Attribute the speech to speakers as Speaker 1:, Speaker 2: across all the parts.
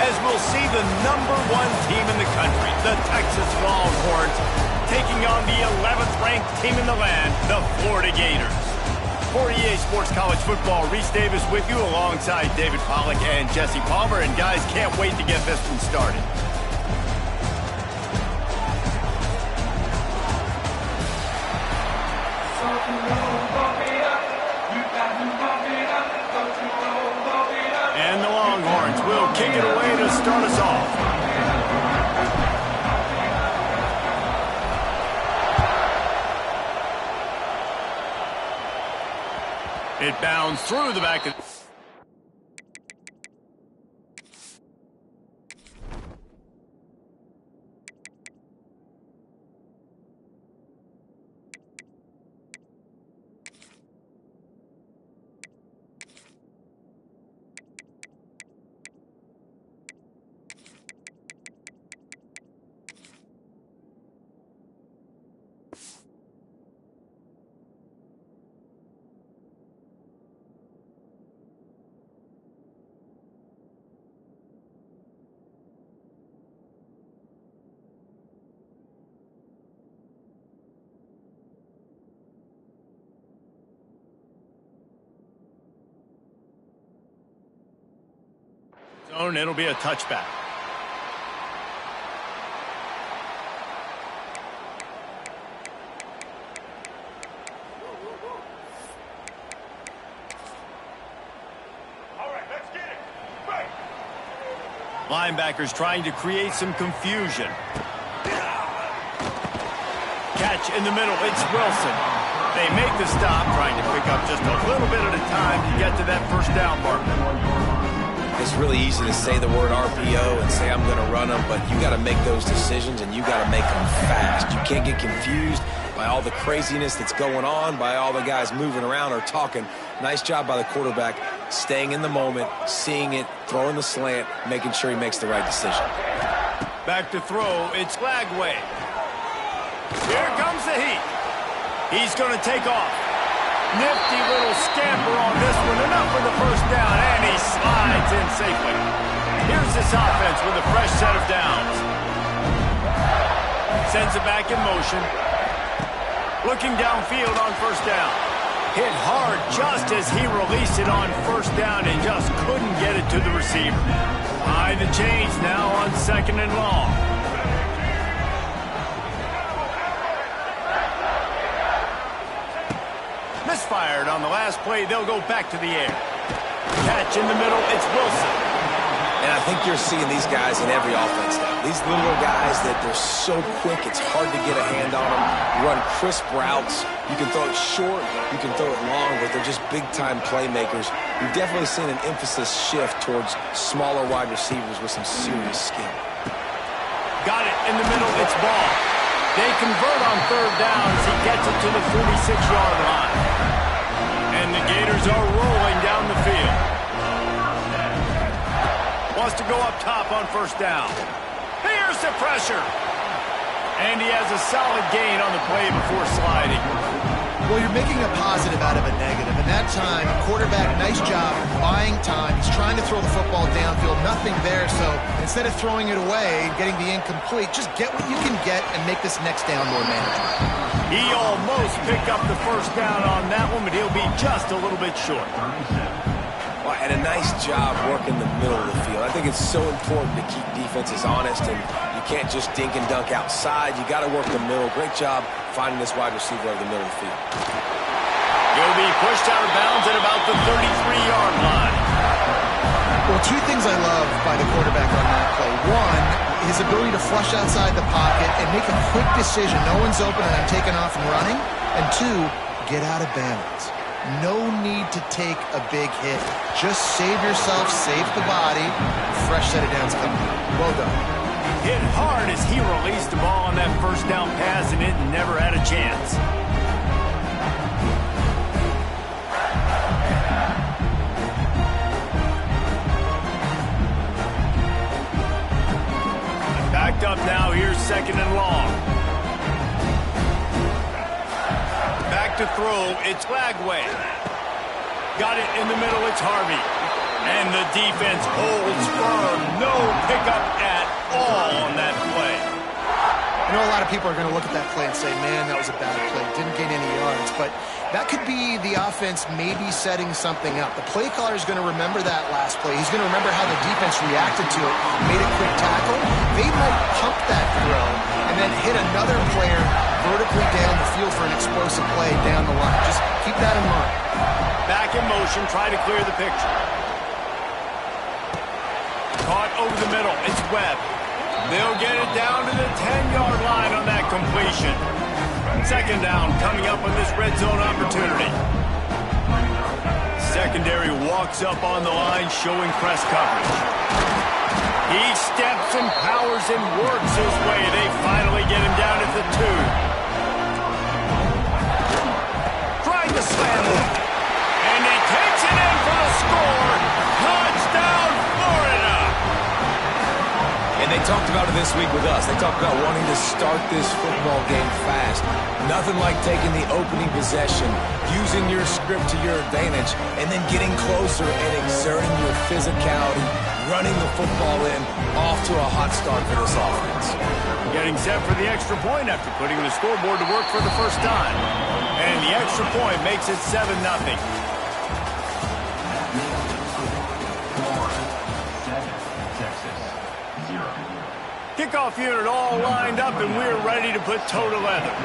Speaker 1: as we'll see the #1 team in the country, the Texas Longhorns, taking on the 11th ranked team in the land, the Florida Gators. For EA Sports College Football, Reese Davis with you alongside David Pollack and Jesse Palmer. And guys, can't wait to get this one started. And the Longhorns will kick it away to start us off. It bounds through the back of... zone, it'll be a touchback.
Speaker 2: All right, let's get it. Right.
Speaker 1: Linebackers trying to create some confusion. Catch in the middle, it's Wilson. They make the stop, trying to pick up just a little bit at a time to get to that first down marker.
Speaker 3: It's really easy to say the word RPO and say I'm going to run them, but you got to make those decisions and you got to make them fast. You can't get confused by all the craziness that's going on, by all the guys moving around or talking. Nice job by the quarterback, staying in the moment, seeing it, throwing the slant, making sure he makes the right decision.
Speaker 1: Back to throw, it's Lagway. Here comes the heat. He's going to take off. Nifty little scamper on this one, enough for the first down, and he slides in safely. Here's this offense with a fresh set of downs. Sends it back in motion. Looking downfield on first down. Hit hard just as he released it on first down and just couldn't get it to the receiver. High the chains now on 2nd and long. Misfired on the last play. They'll go back to the air. Catch in the middle. It's Wilson.
Speaker 3: And I think you're seeing these guys in every offense now. These little guys that they're so quick, it's hard to get a hand on them. Run crisp routes. You can throw it short, you can throw it long, but they're just big-time playmakers. We've definitely seen an emphasis shift towards smaller wide receivers with some serious skill.
Speaker 1: Got it in the middle. It's Ball. They convert on 3rd down as he gets it to the 46-yard line. And the Gators are rolling down the field. Wants to go up top on first down. Here's the pressure. And he has a solid gain on the play before sliding.
Speaker 4: Well, you're making a positive out of a negative. And that time, quarterback, nice job buying time. He's trying to throw the football downfield. Nothing there. So instead of throwing it away, getting the incomplete, just get what you can get and make this next down more manageable.
Speaker 1: He almost picked up the first down on that one, but he'll be just a little bit short.
Speaker 3: Well, and a nice job working the middle of the field. I think it's so important to keep defenses honest, and you can't just dink and dunk outside. You got to work the middle. Great job finding this wide receiver over the middle of the field.
Speaker 1: He'll be pushed out of bounds at about the 33-yard line.
Speaker 4: Well, 2 things I love by the quarterback on that play. 1, his ability to flush outside the pocket and make a quick decision. No one's open and I'm taking off and running. And 2, get out of bounds. No need to take a big hit. Just save yourself, save the body. Fresh set of downs coming. Well done.
Speaker 1: Hit hard as he released the ball on that first down pass, and it never had a chance. Backed up now. Here's 2nd and long. Back to throw. It's Lagway. Got it in the middle. It's Harvey. And the defense holds firm. No pickup at all on that play.
Speaker 4: I know a lot of people are going to look at that play and say, man, that was a bad play. Didn't gain any yards. But that could be the offense maybe setting something up. The play caller is going to remember that last play. He's going to remember how the defense reacted to it, made a quick tackle. They might pump that throw and then hit another player vertically down the field for an explosive play down the line. Just keep that in mind.
Speaker 1: Back in motion, try to clear the picture. Caught over the middle. It's Webb. They'll get it down to the 10-yard line on that completion. Second down coming up on this red zone opportunity. Secondary walks up on the line, showing press coverage. He steps and powers and works his way. They finally get him down at the 2. Trying to slam him. And he takes it in for the score. Touchdown, Florida!
Speaker 3: And they talked about it this week with us. They talked about wanting to start this football game fast. Nothing like taking the opening possession, using your script to your advantage, and then getting closer and exerting your physicality, running the football in, off to a hot start for this offense.
Speaker 1: Getting set for the extra point after putting the scoreboard to work for the first time. And the extra point makes it 7-0. Kickoff unit all lined up, and we're ready to put toe to leather.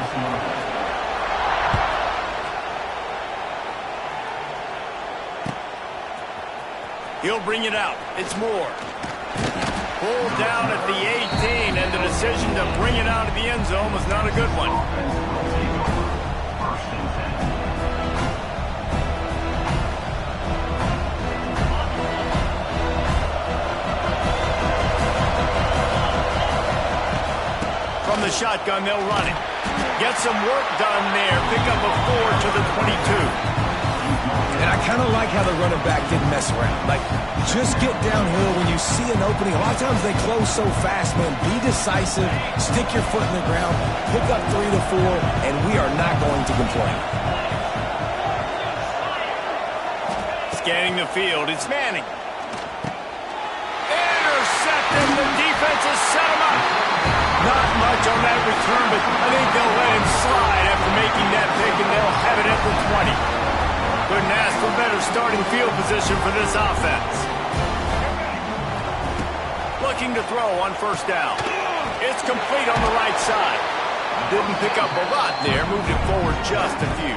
Speaker 1: He'll bring it out. It's Moore. Pulled down at the 18, and the decision to bring it out of the end zone was not a good one. From the shotgun, they'll run it. Get some work done there. Pick up a 4 to the 22.
Speaker 3: And I kind of like how the running back didn't mess around. Like, just get downhill when you see an opening. A lot of times they close so fast, man. Be decisive. Stick your foot in the ground. Pick up 3 to 4, and we are not going to complain.
Speaker 1: Scanning the field, it's Manning. Intercepted. The defense has set him up. Not much on that return, but I think they'll let him slide after making that pick, and they'll have it at the 20. Couldn't ask for better starting field position for this offense. Looking to throw on first down. It's complete on the right side. Didn't pick up a lot there, moved it forward just a few.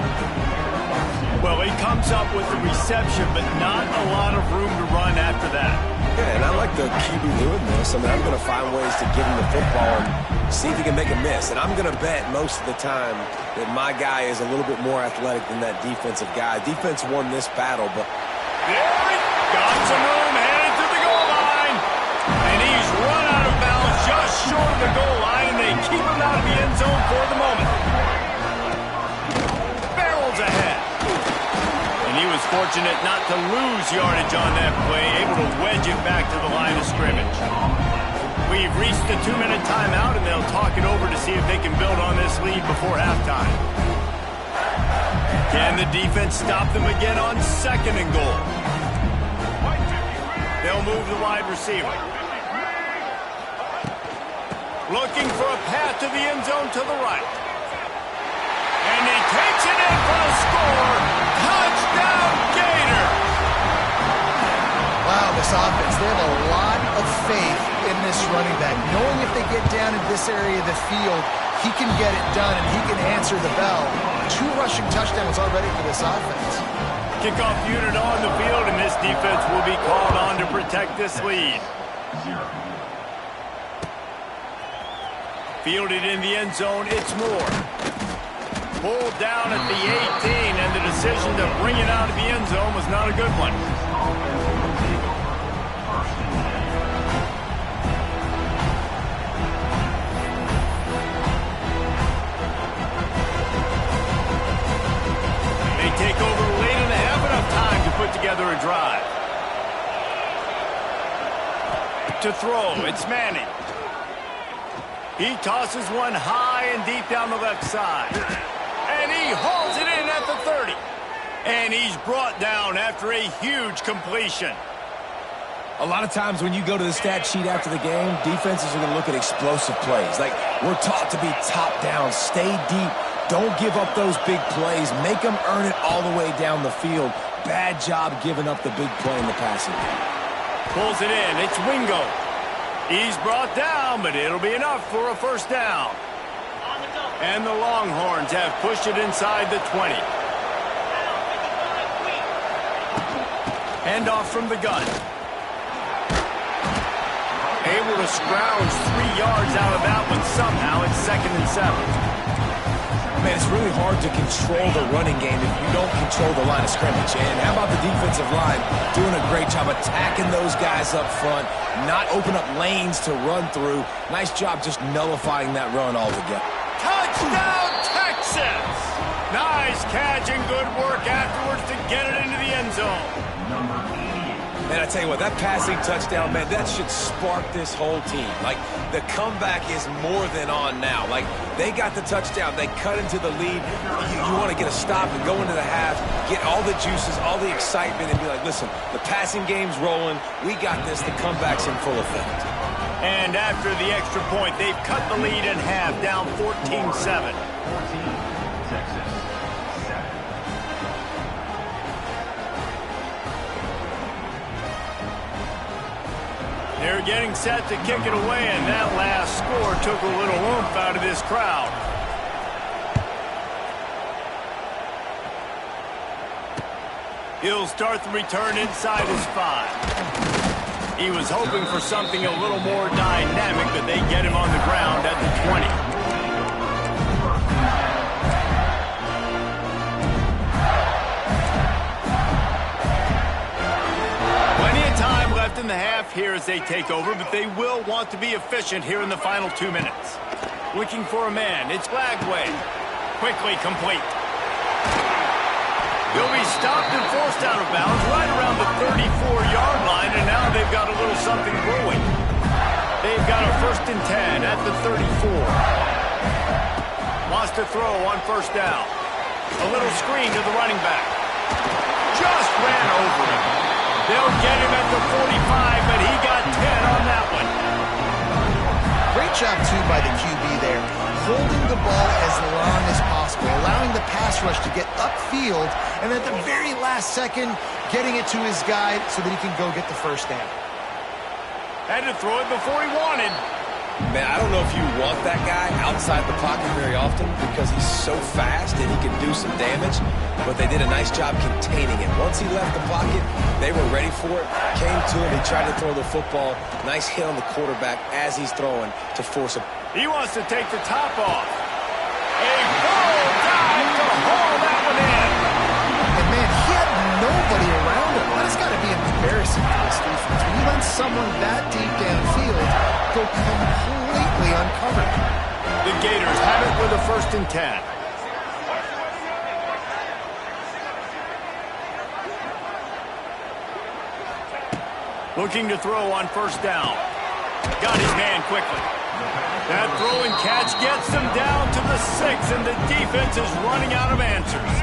Speaker 1: Well, he comes up with the reception, but not a lot of room to run after that.
Speaker 3: Yeah, and I like the QB doing this. I mean, I'm going to find ways to give him the football and see if he can make a miss. And I'm going to bet most of the time that my guy is a little bit more athletic than that defensive guy. Defense won this battle, but...
Speaker 1: There he got some room, headed to the goal line. And he's run out of bounds just short of the goal line, and they keep him out of the end zone for the moment. Barrels ahead. And he was fortunate not to lose yardage on that play, able to wedge it back to the line of scrimmage. We've reached the 2-minute timeout, and they'll talk it over to see if they can build on this lead before halftime. Can the defense stop them again on 2nd and goal? They'll move the wide receiver. Looking for a path to the end zone to the right. And he takes it in for a score. Touchdown, Gator!
Speaker 4: Wow, this offense, they have a lot of faith in this running back. Knowing if they get down in this area of the field, he can get it done and he can answer the bell. 2 rushing touchdowns already for this offense.
Speaker 1: Kickoff unit on the field, and this defense will be called on to protect this lead. Fielded in the end zone, it's Moore. Pulled down at the 18, and the decision to bring it out of the end zone was not a good one. They take over late in the half, enough time to put together a drive. To throw, it's Manning. He tosses one high and deep down the left side. And he hauls it in at the 30. And he's brought down after a huge completion.
Speaker 3: A lot of times when you go to the stat sheet after the game, defenses are going to look at explosive plays. Like, we're taught to be top down, stay deep, don't give up those big plays, make them earn it all the way down the field. Bad job giving up the big play in the passing game.
Speaker 1: Pulls it in. It's Wingo. He's brought down, but it'll be enough for a first down. And the Longhorns have pushed it inside the 20. Handoff from the gun. Able to scrounge 3 yards out of that one somehow. It's 2nd and 7.
Speaker 3: Man, it's really hard to control the running game if you don't control the line of scrimmage. And how about the defensive line doing a great job attacking those guys up front, not open up lanes to run through. Nice job just nullifying that run altogether.
Speaker 1: Touchdown, Texas! Nice catch and good work afterwards to get it into the end zone.
Speaker 3: Man, I tell you what, that passing touchdown, man, that should spark this whole team. Like, the comeback is more than on now. Like, they got the touchdown. They cut into the lead. You want to get a stop and go into the half, get all the juices, all the excitement, and be like, listen, the passing game's rolling. We got this. The comeback's in full effect.
Speaker 1: And after the extra point, they've cut the lead in half, down 14-7. They're getting set to kick it away, and that last score took a little oomph out of this crowd. He'll start the return inside his 5. He was hoping for something a little more dynamic, but they get him on the ground at the 20. Time left in the half here as they take over, but they will want to be efficient here in the final 2 minutes. Looking for a man. It's Lagway. Quickly complete. He'll be stopped and forced out of bounds right around the 34-yard line, and now they've got a little something brewing. They've got a 1st and 10 at the 34. Wants to throw on 1st down. A little screen to the running back. Just ran over him. They'll get him at the 45, but he got 10 on that one.
Speaker 4: Great job, too, by the QB there. Holding the ball as long as possible, allowing the pass rush to get upfield, and at the very last second, getting it to his guy so that he can go get the 1st down.
Speaker 1: Had to throw it before he wanted.
Speaker 3: Man, I don't know if you want that guy outside the pocket very often because he's so fast and he can do some damage, but they did a nice job containing him. Once he left the pocket, they were ready for it, came to him, he tried to throw the football. Nice hit on the quarterback as he's throwing to force him.
Speaker 1: He wants to take the top off. A full dive to haul that one in.
Speaker 4: And man, he had nobody around him. That's got to be embarrassing for this defense. When you let someone that deep downfield go completely uncovered.
Speaker 1: The Gators have it with a 1st and 10. Looking to throw on 1st down. Got his man quickly. That throw and catch gets them down to the 6, and the defense is running out of answers.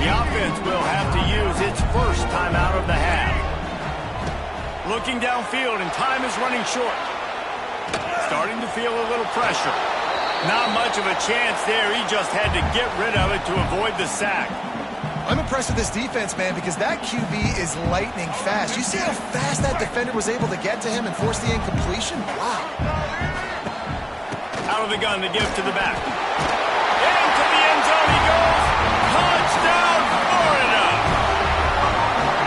Speaker 1: The offense will have to use its 1st timeout of the half. Looking downfield, and time is running short. Starting to feel a little pressure. Not much of a chance there. He just had to get rid of it to avoid the sack.
Speaker 4: I'm impressed with this defense, man, because that QB is lightning fast. You see how fast that defender was able to get to him and force the incompletion? Wow.
Speaker 1: Out of the gun to give to the back. Into the end zone he goes. Touchdown, Florida.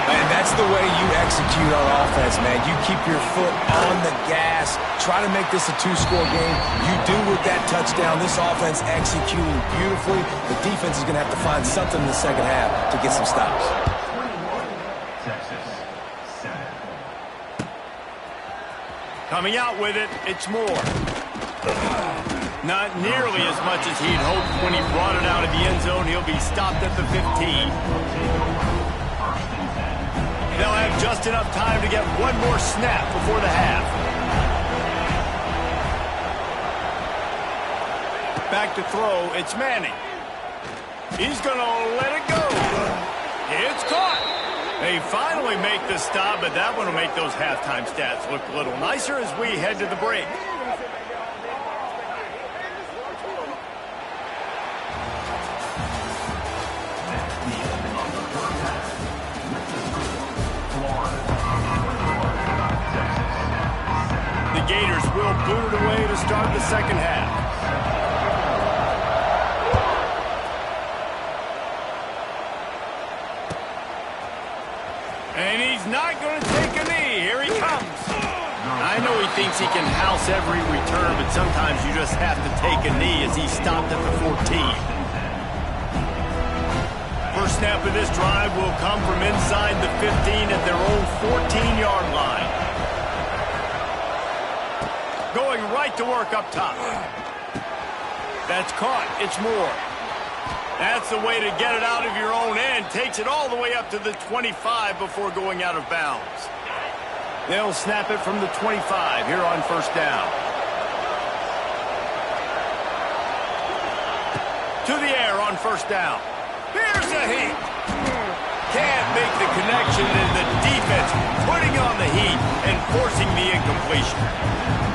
Speaker 3: Man, that's the way you execute on offense, man. You keep your foot on the gas. Try to make this a 2-score game. You do with that touchdown. This offense executing beautifully. The defense is going to have to find something in the second half to get some stops.
Speaker 1: Coming out with it, it's Moore. Not nearly as much as he'd hoped when he brought it out of the end zone. He'll be stopped at the 15. They'll have just enough time to get one more snap before the half. Back to throw, it's Manning. He's going to let it go. It's caught. They finally make the stop, but that one will make those halftime stats look a little nicer as we head to the break. The Gators will boot it away to start the second half. And he's not going to take a knee. Here he comes. I know he thinks he can house every return, but sometimes you just have to take a knee as he stopped at the 14. First snap of this drive will come from inside the 15 at their own 14-yard line. Going right to work up top. That's caught. It's Moore. That's the way to get it out of your own end. Takes it all the way up to the 25 before going out of bounds. They'll snap it from the 25 here on first down. To the air on first down. Here's a heat. Can't make the connection, and the defense putting on the heat and forcing the incompletion.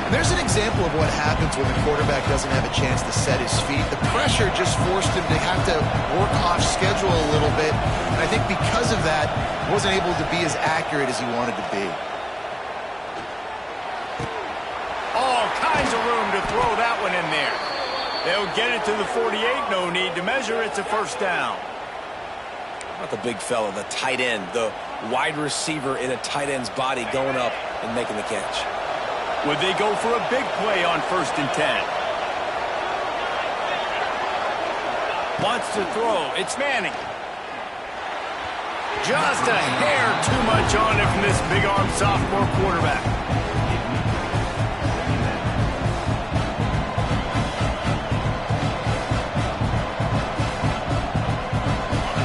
Speaker 4: There's an example of what happens when the quarterback doesn't have a chance to set his feet. The pressure just forced him to have to work off schedule a little bit. And I think because of that, he wasn't able to be as accurate as he wanted to be.
Speaker 1: All kinds of room to throw that one in there. They'll get it to the 48. No need to measure. It's a first down.
Speaker 3: How about the big fella, the tight end, the wide receiver in a tight end's body going up and making the catch?
Speaker 1: Would they go for a big play on 1st and 10? Wants to throw. It's Manning. Just a hair too much on it from this big-arm sophomore quarterback.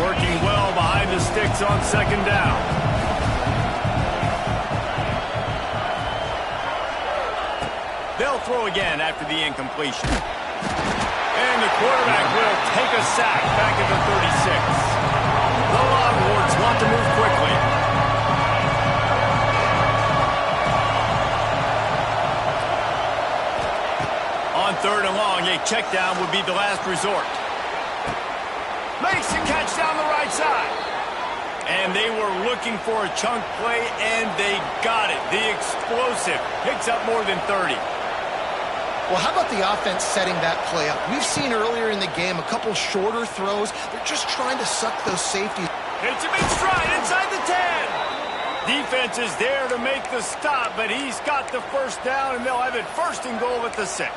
Speaker 1: Working well behind the sticks on second down. They'll throw again after the incompletion. And the quarterback will take a sack back at the 36. The Longhorns want to move quickly. On 3rd and long, a check down would be the last resort. Makes the catch down the right side. And they were looking for a chunk play, and they got it. The explosive picks up more than 30.
Speaker 4: Well, how about the offense setting that play up? We've seen earlier in the game a couple shorter throws. They're just trying to suck those safeties.
Speaker 1: It's a big stride inside the 10. Defense is there to make the stop, but he's got the first down, and they'll have it 1st and goal at the 6.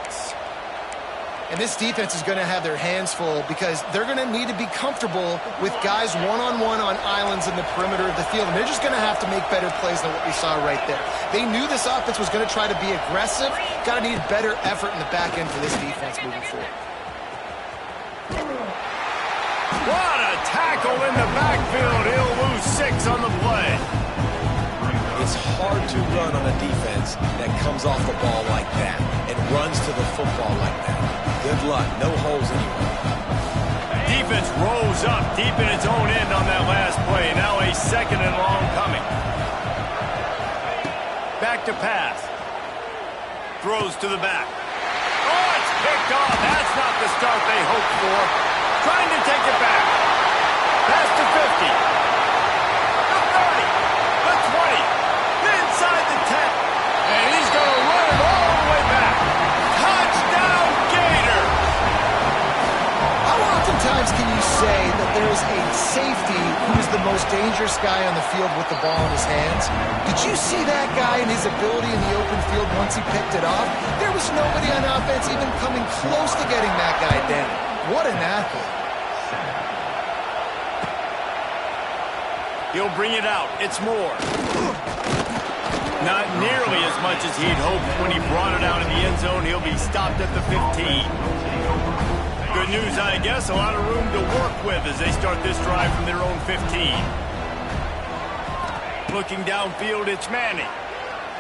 Speaker 4: And this defense is going to have their hands full because they're going to need to be comfortable with guys one-on-one on islands in the perimeter of the field. And they're just going to have to make better plays than what we saw right there. They knew this offense was going to try to be aggressive. Got to need better effort in the back end for this defense moving forward.
Speaker 1: What a tackle in the backfield. He'll lose 6 on the play.
Speaker 3: It's hard to run on a defense that comes off the ball like that and runs to the football like that. Good luck. No holes anywhere.
Speaker 1: Defense rolls up deep in its own end on that last play. Now a 2nd and long coming. Back to pass. Throws to the back. Oh, it's picked off. That's not the start they hoped for. Trying to take it back. Pass to 50. The 30. The 20. Inside the 10. And he's going to run it all the way back. Touchdown, Gators!
Speaker 4: How oftentimes can you say that there's a safety who's the most dangerous guy on the field with the ball in his hands? Did you see that guy and his ability in the open field once he picked it off? There was nobody on offense even coming close to getting that guy down. What an athlete.
Speaker 1: He'll bring it out. It's Moore. Not nearly as much as he'd hoped when he brought it out in the end zone. He'll be stopped at the 15. Good news, I guess. A lot of room to work with as they start this drive from their own 15. Looking downfield, it's Manning.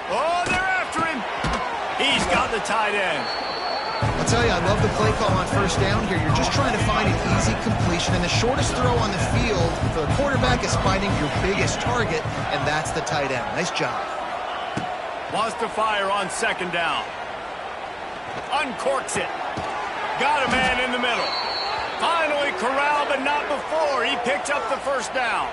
Speaker 1: Oh, they're after him. He's got the tight end.
Speaker 4: I'll tell you, I love the play call on first down here. You're just trying to find an easy completion, and the shortest throw on the field for the quarterback is finding your biggest target, and that's the tight end. Nice job.
Speaker 1: Wants to fire on second down. Uncorks it. Got a man in the middle. Finally corralled, but not before. He picks up the first down.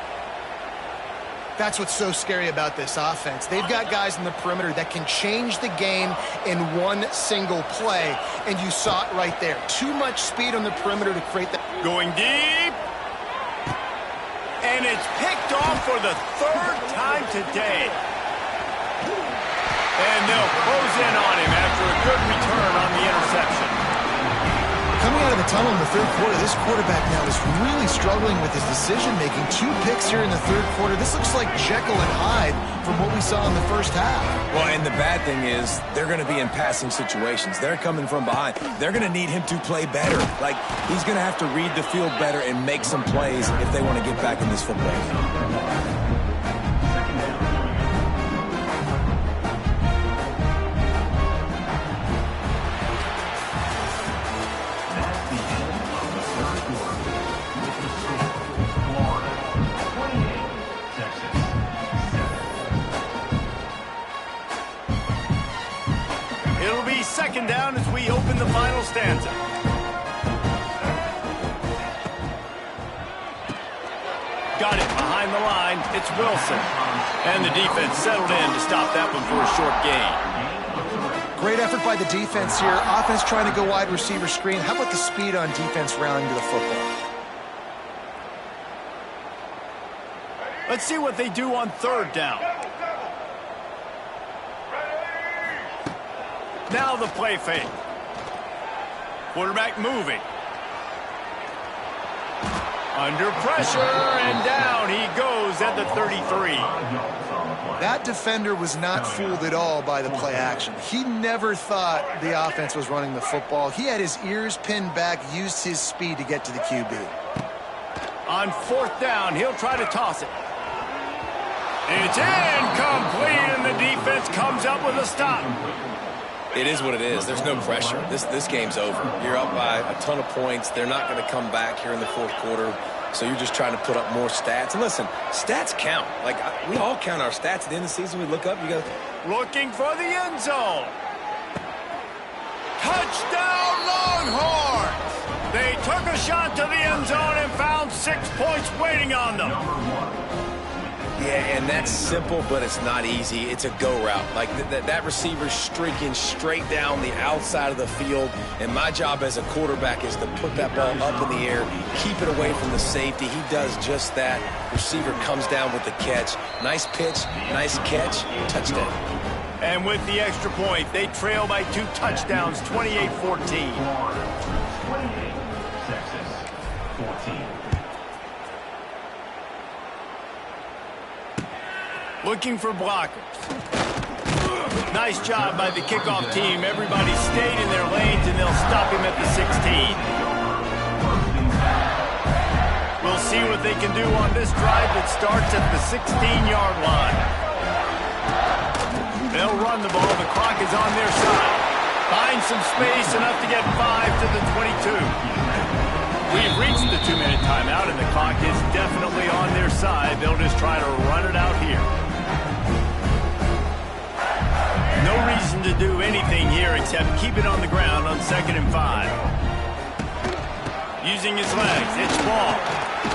Speaker 4: That's what's so scary about this offense. They've got guys in the perimeter that can change the game in one single play, and you saw it right there. Too much speed on the perimeter to create that.
Speaker 1: Going deep. And it's picked off for the third time today. And they'll close in on him after a good return on the interception.
Speaker 4: Coming out of the tunnel in the third quarter, this quarterback now is really struggling with his decision-making. 2 picks here in the third quarter. This looks like Jekyll and Hyde from what we saw in the first half.
Speaker 3: Well, and the bad thing is they're going to be in passing situations. They're coming from behind. They're going to need him to play better. Like, he's going to have to read the field better and make some plays if they want to get back in this football game.
Speaker 1: Second down as we open the final stanza. Got it behind the line. It's Wilson. And the defense settled in to stop that one for a short gain.
Speaker 4: Great effort by the defense here. Offense trying to go wide receiver screen. How about the speed on defense rounding to the football?
Speaker 1: Let's see what they do on third down. Now the play fake. Quarterback moving. Under pressure, and down he goes at the 33.
Speaker 4: That defender was not fooled at all by the play action. He never thought the offense was running the football. He had his ears pinned back, used his speed to get to the QB.
Speaker 1: On fourth down, he'll try to toss it. It's incomplete, and the defense comes up with a stop.
Speaker 3: It is what it is. There's no pressure. This game's over. You're up by a ton of points. They're not going to come back here in the fourth quarter, so you're just trying to put up more stats. And listen, stats count. Like, we all count our stats. At the end of the season, we look up, you go,
Speaker 1: looking for the end zone. Touchdown, Longhorns! They took a shot to the end zone and found 6 points waiting on them.
Speaker 3: Yeah, and that's simple, but it's not easy. It's a go route. Like, that receiver's streaking straight down the outside of the field, and my job as a quarterback is to put that ball up in the air, keep it away from the safety. He does just that. Receiver comes down with the catch. Nice pitch, nice catch, touchdown.
Speaker 1: And with the extra point, they trail by 2 touchdowns, 28-14. Looking for blockers. Nice job by the kickoff team. Everybody stayed in their lanes, and they'll stop him at the 16. We'll see what they can do on this drive that starts at the 16-yard line. They'll run the ball. The clock is on their side. Find some space, enough to get 5 to the 22. We've reached the 2-minute timeout, and the clock is definitely on their side. They'll just try to run it out here. No reason to do anything here except keep it on the ground on 2nd and 5. Using his legs, it's ball.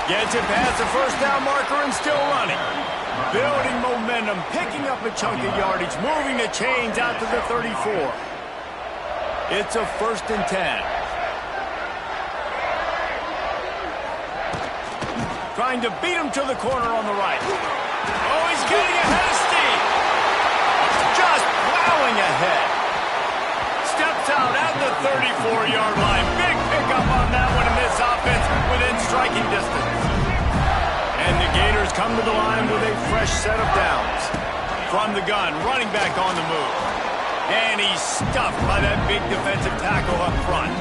Speaker 1: Gets it past the first down marker and still running. Building momentum, picking up a chunk of yardage, moving the chains out to the 34. It's a 1st and 10. Trying to beat him to the corner on the right. Oh, he's getting ahead of steam. Just plowing ahead. Steps out at the 34-yard line. Big pickup on that one in this offense within striking distance. And the Gators come to the line with a fresh set of downs. From the gun, running back on the move. And he's stuffed by that big defensive tackle up front.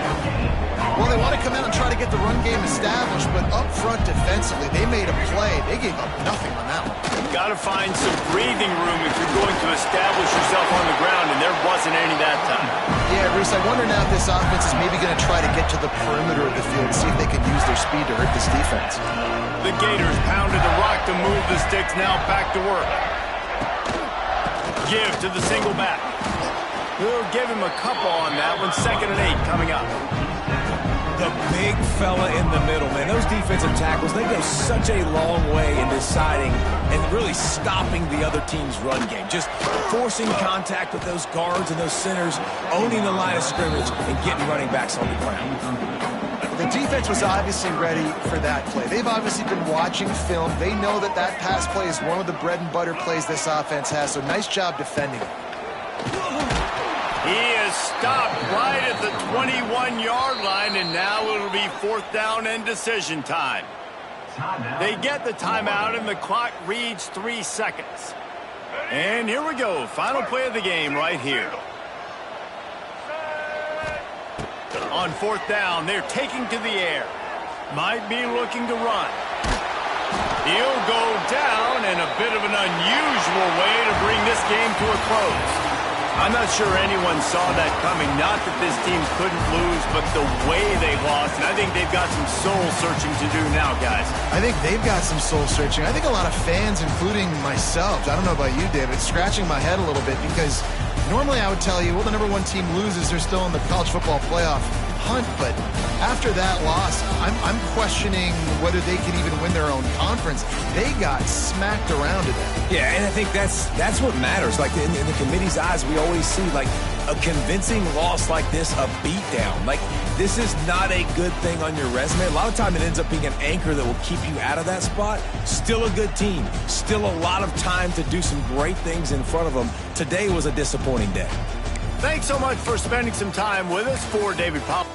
Speaker 4: Well, they want to come out and try to get the run game established, but up front defensively, they made a play. They gave up nothing on that one.
Speaker 1: Got to find some breathing room if you're going to establish yourself on the ground, and there wasn't any that time.
Speaker 4: Yeah, Reese, I wonder now if this offense is maybe going to try to get to the perimeter of the field, see if they can use their speed to hurt this defense.
Speaker 1: The Gators pounded the rock to move the sticks, now back to work. Give to the single back. We'll give him a couple on that one. 2nd and 8 coming up.
Speaker 3: The big fella in the middle, man. Those defensive tackles, they go such a long way in deciding and really stopping the other team's run game. Just forcing contact with those guards and those centers, owning the line of scrimmage, and getting running backs on the ground.
Speaker 4: The defense was obviously ready for that play. They've obviously been watching film. They know that that pass play is one of the bread and butter plays this offense has, so nice job defending it.
Speaker 1: He is stopped right at the 21-yard line, and now it'll be 4th down and decision time. They get the timeout, and the clock reads 3 seconds. And here we go. Final play of the game right here. On 4th down, they're taking to the air. Might be looking to run. He'll go down in a bit of an unusual way to bring this game to a close. I'm not sure anyone saw that coming. Not that this team couldn't lose, but the way they lost. And I think they've got some soul-searching to do now, guys.
Speaker 4: I think they've got some soul-searching. I think a lot of fans, including myself, I don't know about you, David, scratching my head a little bit because normally I would tell you, well, the #1 team loses, they're still in the college football playoff hunt. But after that loss, I'm questioning whether they can even win their own conference. They got smacked around today.
Speaker 3: Yeah, and I think that's what matters. Like in the committee's eyes, we always see like a convincing loss like this, a beatdown. Like this is not a good thing on your resume. A lot of time it ends up being an anchor that will keep you out of that spot. Still a good team. Still a lot of time to do some great things in front of them. Today was a disappointing day.
Speaker 1: Thanks so much for spending some time with us. For David Powell.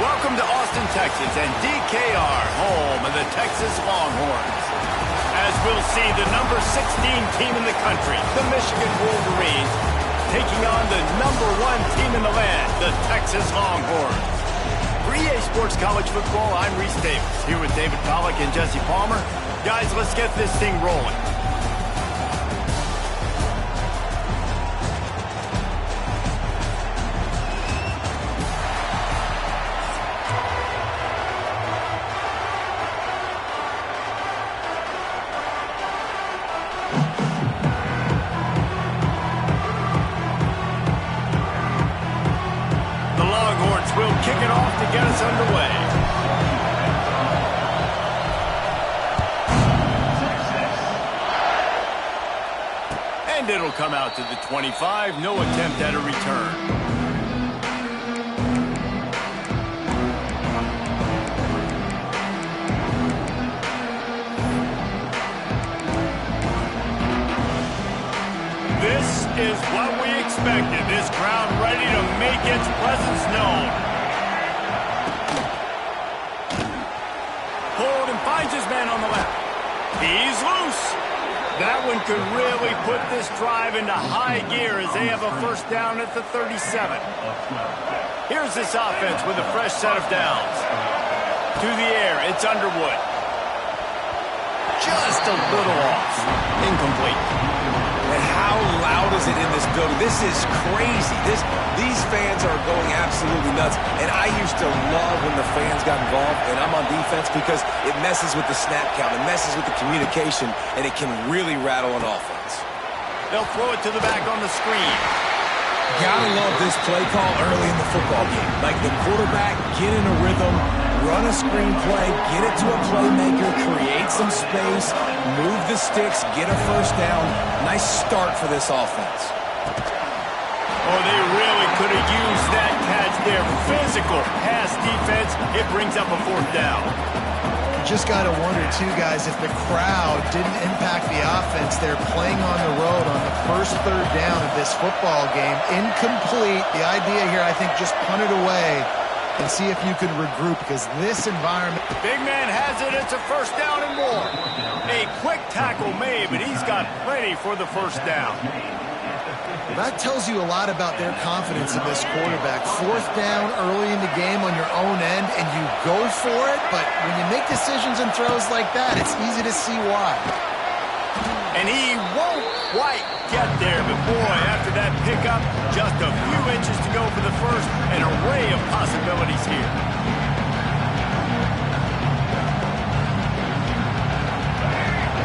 Speaker 1: Welcome to Austin, Texas, and DKR, home of the Texas Longhorns. As we'll see, the number 16 team in the country, the Michigan Wolverines, taking on the #1 team in the land, the Texas Longhorns. For EA Sports College Football, I'm Reese Davis, here with David Pollack and Jesse Palmer. Guys, let's get this thing rolling. Will kick it off to get us underway. And it'll come out to the 25. No attempt at a return. This is what we expected. This crowd ready to make its presence known. Hold and finds his man on the left. He's loose. That one could really put this drive into high gear as they have a first down at the 37. Here's this offense with a fresh set of downs. To the air, it's Underwood. Just a little off. Incomplete.
Speaker 3: And how loud is it in this building? This is crazy. These fans are going absolutely nuts. And I used to love when the fans got involved, and I'm on defense because it messes with the snap count. It messes with the communication, and it can really rattle an offense.
Speaker 1: They'll throw it to the back on the screen.
Speaker 3: Gotta love this play call early in the football game. Like the quarterback, get in a rhythm, run a screen play, get it to a playmaker, create some space, move the sticks, get a first down. Nice start for this offense.
Speaker 1: Oh, they really could have used that catch there. Physical pass defense. It brings up a fourth down.
Speaker 4: You just got to wonder, too, guys, if the crowd didn't impact the offense. They're playing on the road on the first third down of this football game. Incomplete. The idea here, I think, just punt it away and see if you can regroup, because this environment...
Speaker 1: Big man has it. It's a first down and more. A quick tackle made, but he's got plenty for the first down.
Speaker 4: That tells you a lot about their confidence in this quarterback. Fourth down early in the game on your own end, and you go for it, but when you make decisions and throws like that, it's easy to see why.
Speaker 1: And he won't quite get there, but boy, after that pickup, just a few inches to go for the first, an array of possibilities here.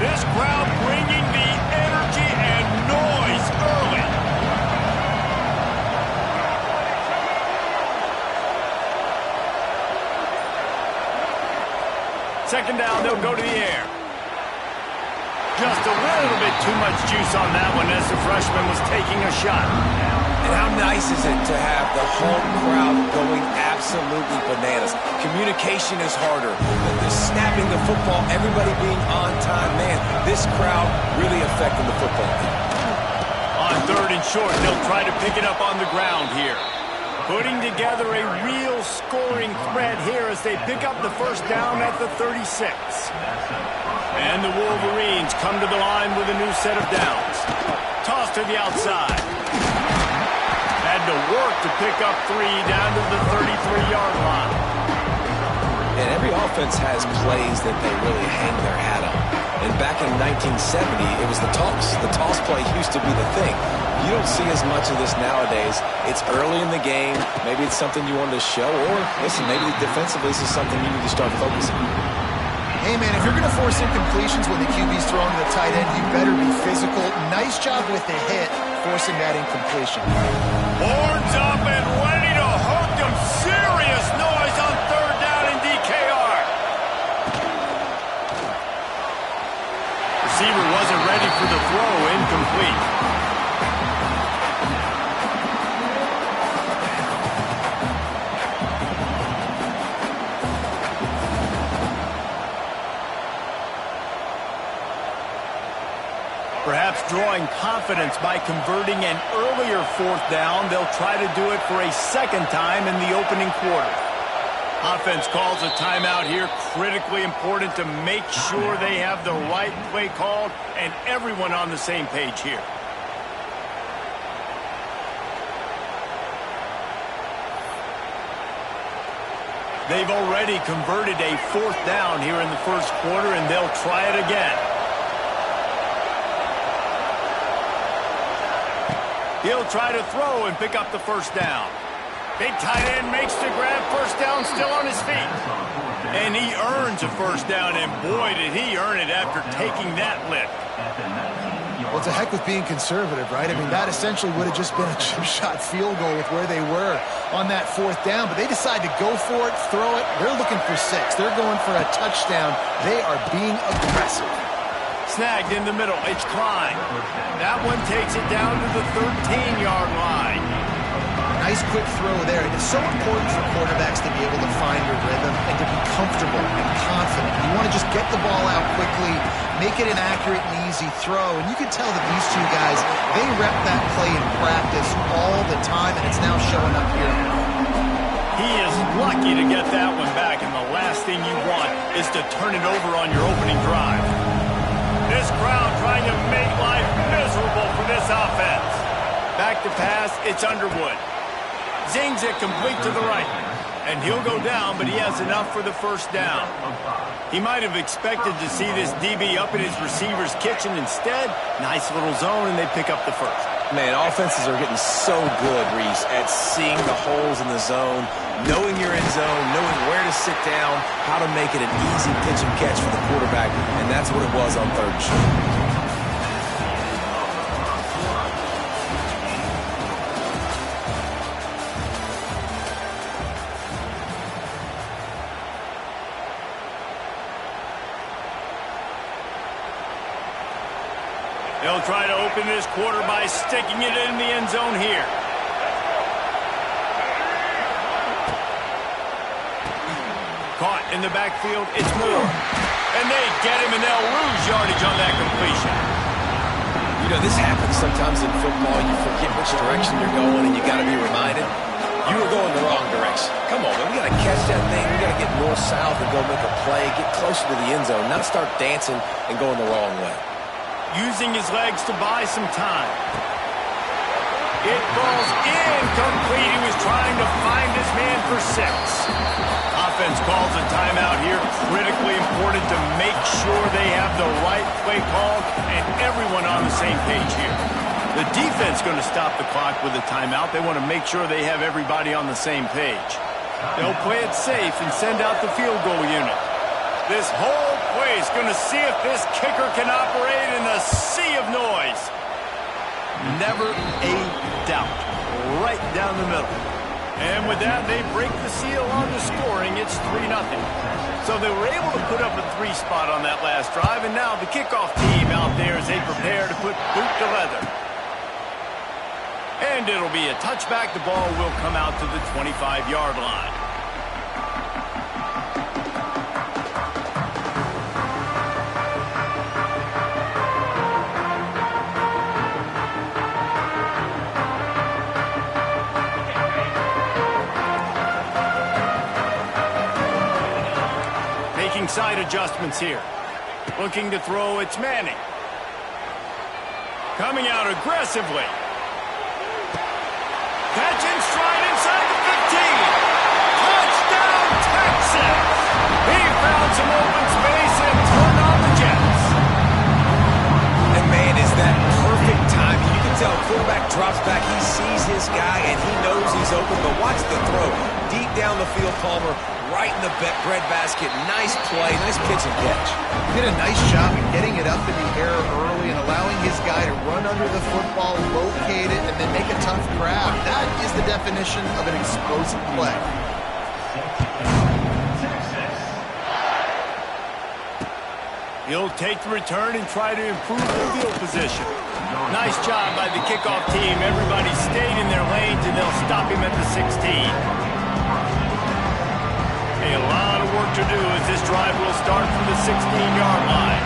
Speaker 1: This crowd bringing the energy and noise early. Second down, they'll go to the air. Just a little bit too much juice on that one as the freshman was taking a shot.
Speaker 3: And how nice is it to have the home crowd going absolutely bananas? Communication is harder. The snapping the football, everybody being on time. Man, this crowd really affecting the football game.
Speaker 1: On third and short, they'll try to pick it up on the ground here. Putting together a real scoring threat here as they pick up the first down at the 36. And the Wolverines come to the line with a new set of downs. Toss to the outside. Had to work to pick up 3 down to the 33-yard line.
Speaker 3: And every offense has plays that they really hang their hat on. And back in 1970, it was the toss. The toss play used to be the thing. You don't see as much of this nowadays. It's early in the game. Maybe it's something you wanted to show. Or, listen, maybe defensively this is something you need to start focusing on.
Speaker 4: Hey, man, if you're going to force incompletions when the QB's throwing to the tight end, you better be physical. Nice job with the hit, forcing that incompletion.
Speaker 1: Horns up and ready to hook them. Serious noise on third down in DKR. Receiver wasn't ready for the throw. Incomplete. Perhaps drawing confidence by converting an earlier fourth down, they'll try to do it for a second time in the opening quarter. Offense calls a timeout here, critically important to make sure they have the right play called and everyone on the same page here. They've already converted a fourth down here in the first quarter, and they'll try it again. He'll try to throw and pick up the first down. Big tight end makes the grab, first down, still on his feet. And he earns a first down, and boy, did he earn it after taking that lift.
Speaker 4: Well, it's a heck with being conservative, right? I mean, that essentially would have just been a chip shot field goal with where they were on that fourth down, but they decide to go for it, throw it. They're looking for 6. They're going for a touchdown. They are being aggressive.
Speaker 1: Snagged in the middle. It's Klein. That one takes it down to the 13-yard line.
Speaker 4: Nice quick throw there. It is so important for quarterbacks to be able to find your rhythm and to be comfortable and confident. You want to just get the ball out quickly, make it an accurate and easy throw. And you can tell that these two guys, they rep that play in practice all the time, and it's now showing up here.
Speaker 1: He is lucky to get that one back, and the last thing you want is to turn it over on your opening drive. This crowd trying to make life miserable for this offense. Back to pass, it's Underwood. Zings it complete to the right. And he'll go down, but he has enough for the first down. He might have expected to see this DB up in his receiver's kitchen. Instead, nice little zone, and they pick up the first.
Speaker 3: Man, offenses are getting so good, Reese, at seeing the holes in the zone, knowing you're in zone, knowing where to sit down, how to make it an easy pitch and catch for the quarterback, and that's what it was on third and short.
Speaker 1: They'll try to open this quarter by sticking it in the end zone here. Caught in the backfield, it's Moore. And they get him, and they'll lose yardage on that completion.
Speaker 3: You know, this happens sometimes in football. You forget which direction you're going, and you got to be reminded, you were going the wrong direction. Come on, man. We got to catch that thing. We got to get north-south and go make a play, get closer to the end zone, not start dancing and going the wrong way.
Speaker 1: Using his legs to buy some time. It falls incomplete. He was trying to find his man for 6. Offense calls a timeout here. Critically important to make sure they have the right play call and everyone on the same page here. The defense going to stop the clock with a timeout. They want to make sure they have everybody on the same page. They'll play it safe and send out the field goal unit. This whole play is going to see if this kicker can operate in the sea of noise. Never a doubt. Right down the middle. And with that, they break the seal on the scoring. It's 3-0. So they were able to put up a 3 spot on that last drive, and now the kickoff team out there as they prepare to put boot to leather. And it'll be a touchback. The ball will come out to the 25-yard line. Making side adjustments here. Looking to throw, it's Manning. Coming out aggressively. Catch in stride inside the 15. Touchdown, Texas! He found some open space and turned on the Jets.
Speaker 3: And, man, is that perfect timing. You can tell quarterback drops back. He sees his guy, and he knows he's open. But watch the throw. Deep down the field, Palmer, right in the breadbasket. Nice play, nice pitch and catch.
Speaker 4: Did a nice job of getting it up in the air early and allowing his guy to run under the football, locate it, and then make a tough grab. That is the definition of an explosive play.
Speaker 1: He'll take the return and try to improve the field position. Nice job by the kickoff team. Everybody stayed in their lanes, and they'll stop him at the 16. A lot of work to do as this drive will start from the 16-yard line.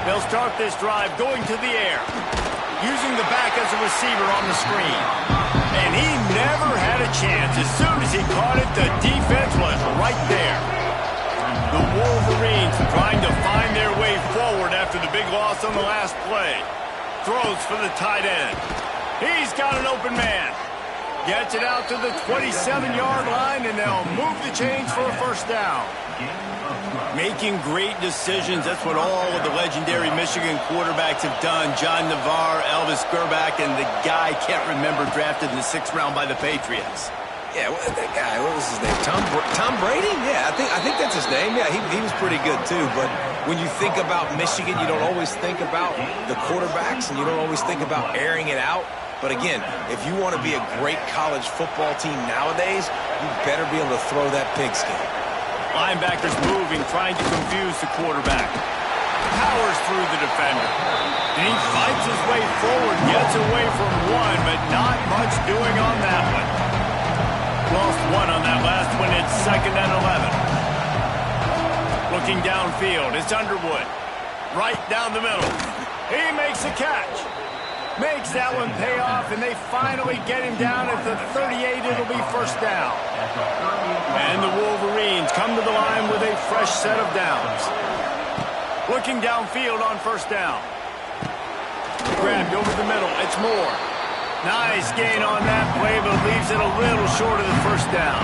Speaker 1: They'll start this drive going to the air, using the back as a receiver on the screen. And he never had a chance. As soon as he caught it, the defense was right there. The Wolverines trying to find their way forward after the big loss on the last play. Throws for the tight end. He's got an open man. Gets it out to the 27-yard line, and they'll move the chains for a first down. Making great decisions. That's what all of the legendary Michigan quarterbacks have done. John Navarre, Elvis Grbac, and the guy, can't remember, drafted in the 6th round by the Patriots.
Speaker 3: Yeah, that guy, what was his name? Tom Brady? Yeah, I think that's his name. Yeah, he was pretty good, too. But when you think about Michigan, you don't always think about the quarterbacks, and you don't always think about airing it out. But again, if you want to be a great college football team nowadays, you better be able to throw that pigskin.
Speaker 1: Linebackers moving, trying to confuse the quarterback. Powers through the defender. And he fights his way forward, gets away from one, but not much doing on that one. Lost one on that last one. It's 2nd and 11. Looking downfield, it's Underwood. Right down the middle. He makes a catch. Makes that one pay off, and they finally get him down at the 38. It'll be first down. And the Wolverines come to the line with a fresh set of downs. Looking downfield on first down. Grabbed over the middle. It's Moore. Nice gain on that play, but leaves it a little short of the first down.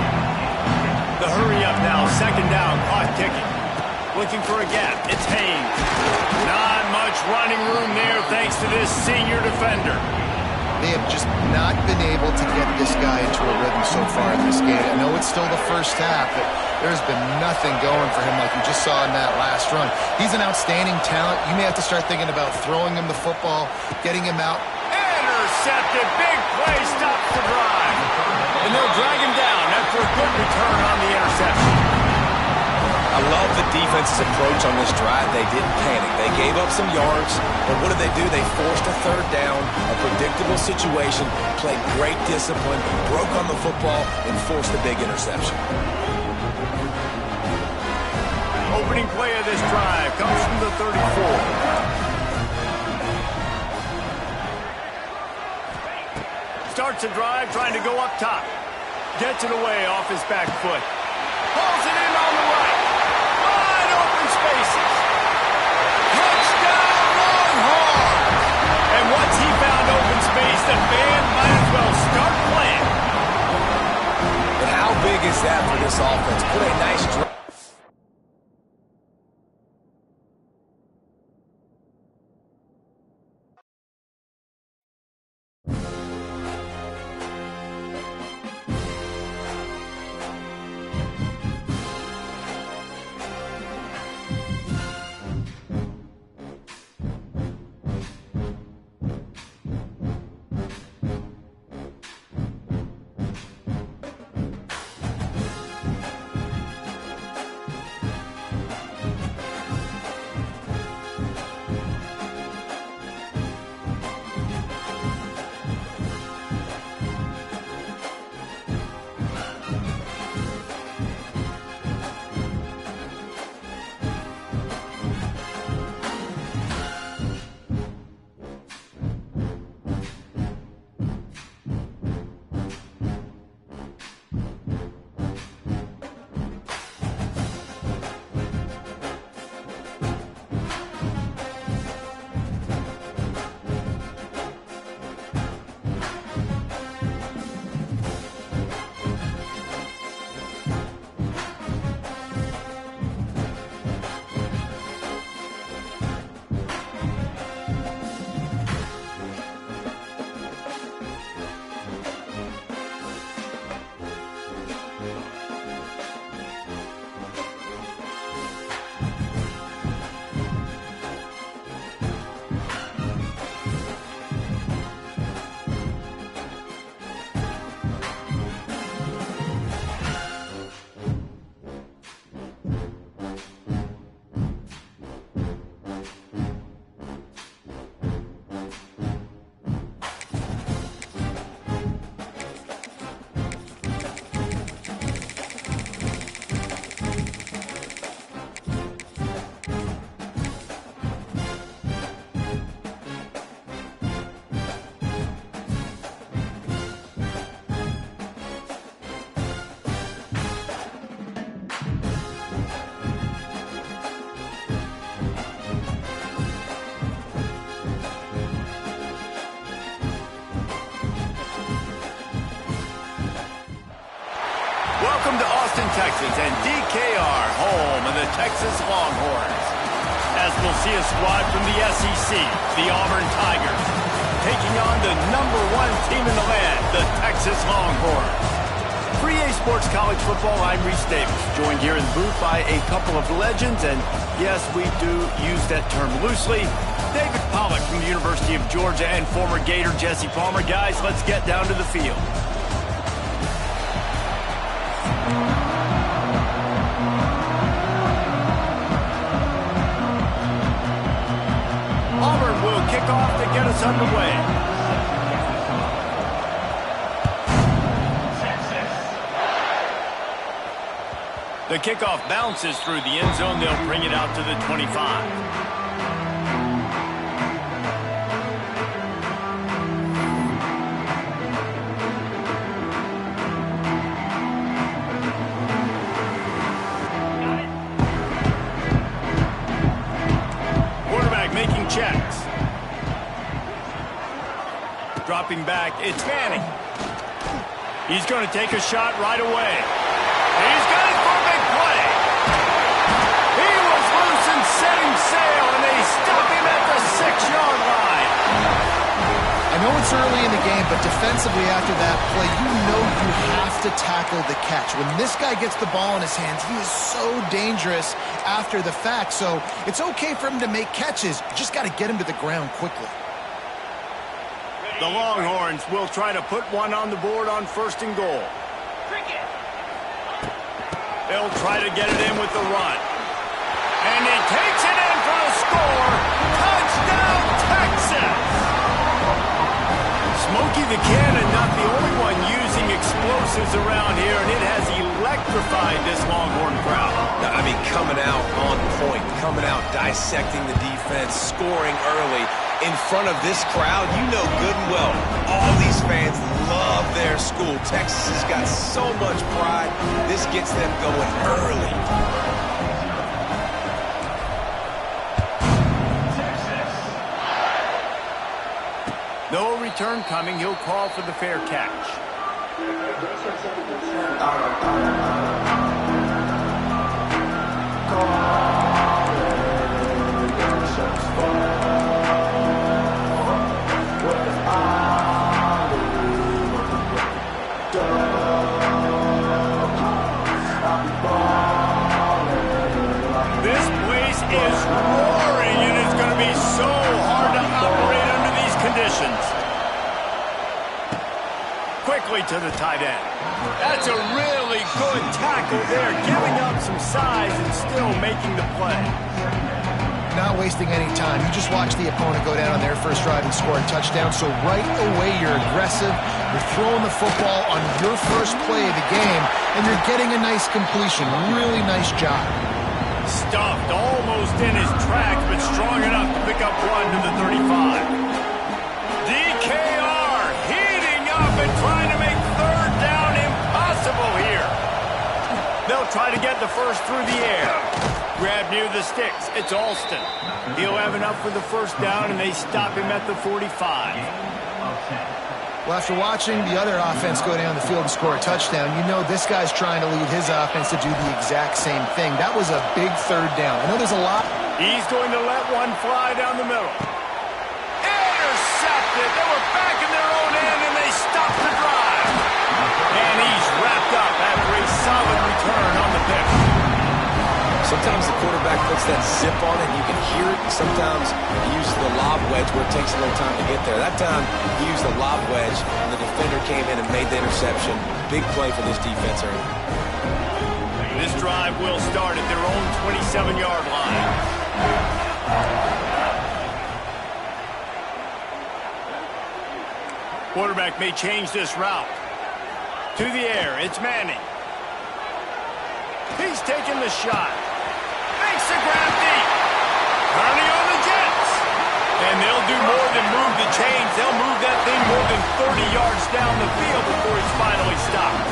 Speaker 1: The hurry up now. 2nd down. Clock ticking. Looking for a gap. It's Haynes. Not much running room there thanks to this senior defender.
Speaker 4: They have just not been able to get this guy into a rhythm so far in this game. I know it's still the first half, but there's been nothing going for him like you just saw in that last run. He's an outstanding talent. You may have to start thinking about throwing him the football, getting him out.
Speaker 1: Intercepted. Big play. Stops the drive. And they'll drag him down after a good return on the interception.
Speaker 3: I love the defense's approach on this drive, they didn't panic. They gave up some yards, but what did they do? They forced a third down, a predictable situation, played great discipline, broke on the football, and forced a big interception.
Speaker 1: Opening play of this drive comes from the 34. Starts a drive trying to go up top. Gets it away off his back foot. Pulls it in on the right. Wide open spaces. Touchdown Longhorns! And once he found open space, the band might as well start playing.
Speaker 3: But how big is that for this offense? Put a nice drive.
Speaker 1: Welcome to Austin, Texas, and DKR, home of the Texas Longhorns. As we'll see a squad from the SEC, the Auburn Tigers, taking on the #1 team in the land, the Texas Longhorns. For EA Sports College Football, I'm Reese Davis, joined here in the booth by a couple of legends, and yes, we do use that term loosely. David Pollack from the University of Georgia and former Gator Jesse Palmer. Guys, let's get down to the field. Auburn will kick off to get us underway. The kickoff bounces through the end zone. They'll bring it out to the 25. Checks. Dropping back, it's Manning. He's going to take a shot right away. He's got it for a big play. He was loose and setting sail, and they stop him at the 6-yard line.
Speaker 4: I know it's early in the game, but defensively after that play, you know you have to tackle the catch. When this guy gets the ball in his hands, he is so dangerous after the fact. So it's okay for him to make catches. You just got to get him to the ground quickly.
Speaker 1: The Longhorns will try to put one on the board on 1st and goal. They'll try to get it in with the run. And he takes it in for the score. Touchdown, Texas! Smokey the Cannon, not the only one using explosives around here, and it has electrified this Longhorn crowd.
Speaker 3: I mean, coming out on point, coming out dissecting the defense, scoring early in front of this crowd. You know good and well, all these fans love their school. Texas has got so much pride. This gets them going early.
Speaker 1: No return coming. He'll call for the fair catch. This place is roaring, and it's going to be so hard to operate under these conditions. Quickly to the tight end. That's a really good tackle there, giving up some size and still making the play.
Speaker 4: Not wasting any time. You just watch the opponent go down on their first drive and score a touchdown. So right away, you're aggressive. You're throwing the football on your first play of the game, and you're getting a nice completion. Really nice job.
Speaker 1: Stuffed almost in his tracks, but strong enough to pick up one to the 35. DKR heating up and trying to make third down impossible here. They'll try to get the first through the air. Grab near the sticks. It's Alston. He'll have enough for the first down, and they stop him at the 45.
Speaker 4: Well, after watching the other offense go down the field and score a touchdown, you know this guy's trying to lead his offense to do the exact same thing. That was a big third down. I know there's a lot.
Speaker 1: He's going to let one fly down the middle. Intercepted. They were back in their own end, and they stopped the drive. And he's wrapped up after a solid return on the pick.
Speaker 3: Sometimes the quarterback puts that zip on it, and you can hear it. Sometimes he uses the lob wedge where it takes a little time to get there. That time, he used the lob wedge, and the defender came in and made the interception. Big play for this defense early.
Speaker 1: This drive will start at their own 27-yard line. Quarterback may change this route. To the air, it's Manning. He's taking the shot. Makes the grab deep. Turning on the Jets. And they'll do more than move the chains. They'll move that thing more than 30 yards down the field before he's finally stopped.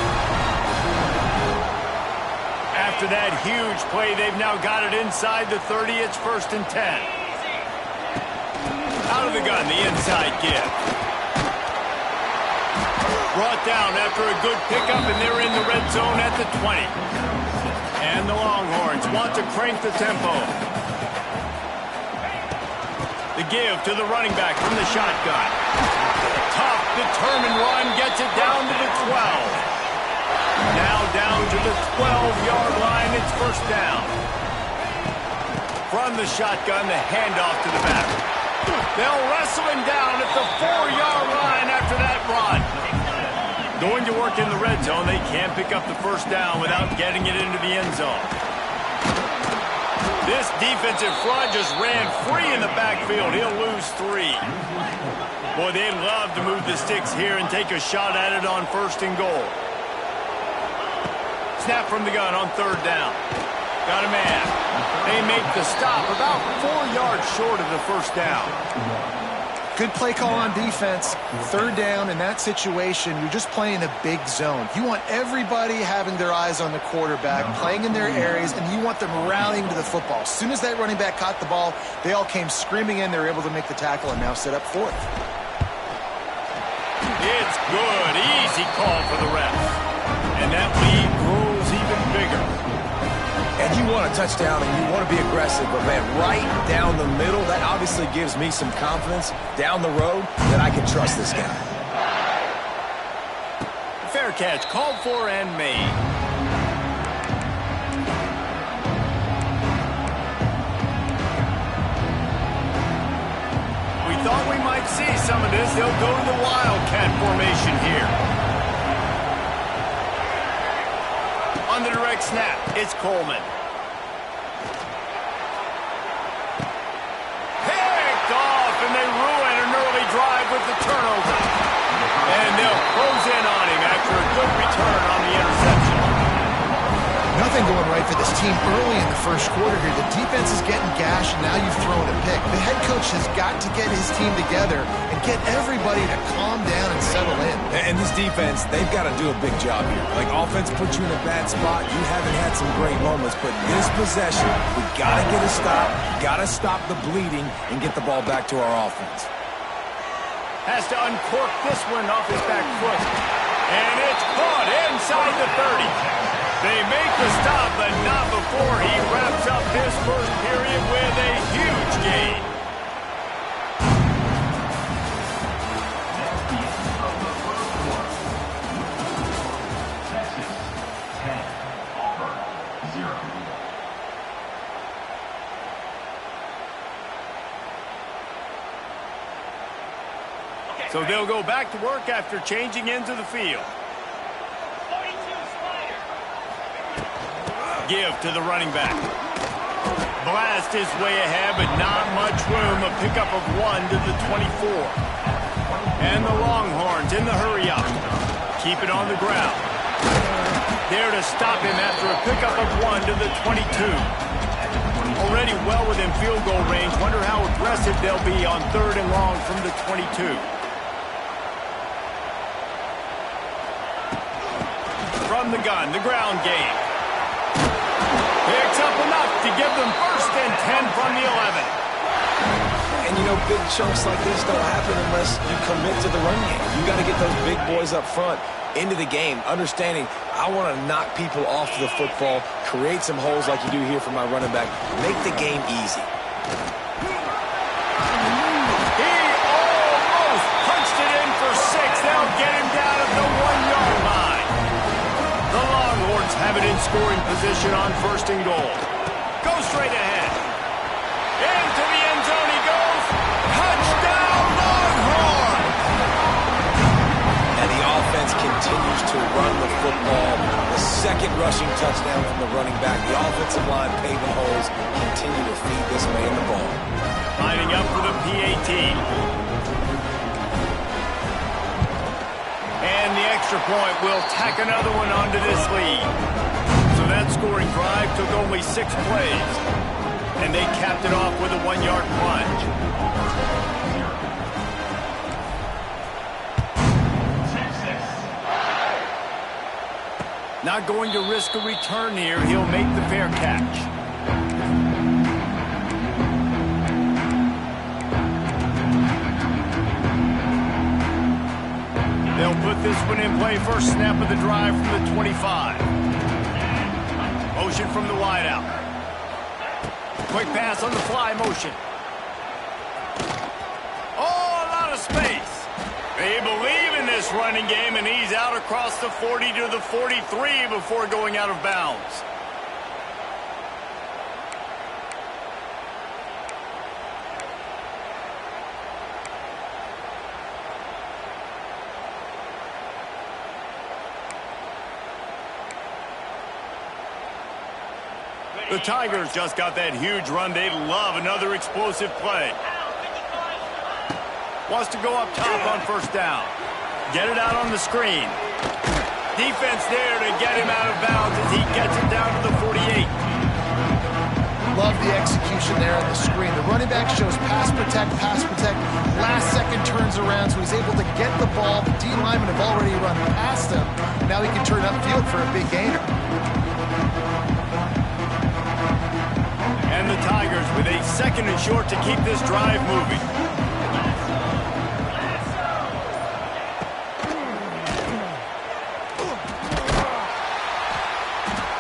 Speaker 1: After that huge play, they've now got it inside the 30. It's 1st and 10. Out of the gun, the inside give. Brought down after a good pickup, and they're in the red zone at the 20. And the Longhorns want to crank the tempo. The give to the running back from the shotgun. Tough, determined run gets it down to the 12. Now down to the 12-yard line. It's 1st down. From the shotgun, the handoff to the back. They'll wrestle him down at the 4-yard line after that run. Going to work in the red zone. They can't pick up the first down without getting it into the end zone. This defensive front just ran free in the backfield. He'll lose 3. Boy, they'd love to move the sticks here and take a shot at it on 1st and goal. Snap from the gun on 3rd down. Got a man. They make the stop about 4 yards short of the first down.
Speaker 4: Good play call on defense. 3rd down in that situation, you're just playing a big zone. You want everybody having their eyes on the quarterback, playing in their areas, and you want them rallying to the football. As soon as that running back caught the ball, they all came screaming in. They were able to make the tackle and now set up 4th.
Speaker 1: It's good. Easy call for the ref. And that lead grows even bigger.
Speaker 3: And you want a touchdown and you want to be aggressive, but man, right down the middle, that obviously gives me some confidence down the road that I can trust this guy.
Speaker 1: Fair catch, called for and made. We thought we might see some of this. They'll go to the Wildcat formation here. On the direct snap, it's Coleman.
Speaker 4: going right for this team early in the first quarter here. The defense is getting gashed, and now you've thrown a pick. The head coach has got to get his team together and get everybody to calm down and settle in.
Speaker 3: And this defense, they've got to do a big job here. Like, offense puts you in a bad spot. You haven't had some great moments, but this possession, we got to get a stop, got to stop the bleeding, and get the ball back to our offense.
Speaker 1: Has to uncork this one off his back foot. And it's caught inside the 30. They make the stop, but not before he wraps up his first period with a huge gain. So they'll go back to work after changing into the field. Give to the running back. Blast his way ahead, but not much room. A pickup of 1 to the 24. And the Longhorns in the hurry up. Keep it on the ground. There to stop him after a pickup of 1 to the 22. Already well within field goal range. Wonder how aggressive they'll be on 3rd and long from the 22. From the gun, the ground game. Picks up enough to give them 1st and 10 from the 11.
Speaker 3: And, you know, big chunks like this don't happen unless you commit to the run game. You got to get those big boys up front into the game, understanding I want to knock people off the football, create some holes like you do here for my running back, make the game easy.
Speaker 1: He almost punched it in for 6. They'll get him down at the 1-yard line. The Longhorns have it in scoring position on 1st and goal. Go straight ahead. Into the end zone he goes. Touchdown, Longhorn!
Speaker 3: And the offense continues to run the football. The 2nd rushing touchdown from the running back. The offensive line paving holes. Continue to feed this man the ball.
Speaker 1: Lining up for the PAT. And the extra point will tack another one onto this lead. So that scoring drive took only 6 plays. And they capped it off with a 1-yard plunge. Not going to risk a return here. He'll make the fair catch. They'll put this one in play. First snap of the drive from the 25. Motion from the wideout. Quick pass on the fly motion. Oh, a lot of space. They believe in this running game, and he's out across the 40 to the 43 before going out of bounds. The Tigers just got that huge run. They love another explosive play. Wants to go up top on 1st down. Get it out on the screen. Defense there to get him out of bounds as he gets it down to the 48.
Speaker 4: Love the execution there on the screen. The running back shows pass protect, pass protect. Last second turns around, so he's able to get the ball. The D linemen have already run past him. Now he can turn upfield for a big gainer.
Speaker 1: And the Tigers with a 2nd and short to keep this drive moving.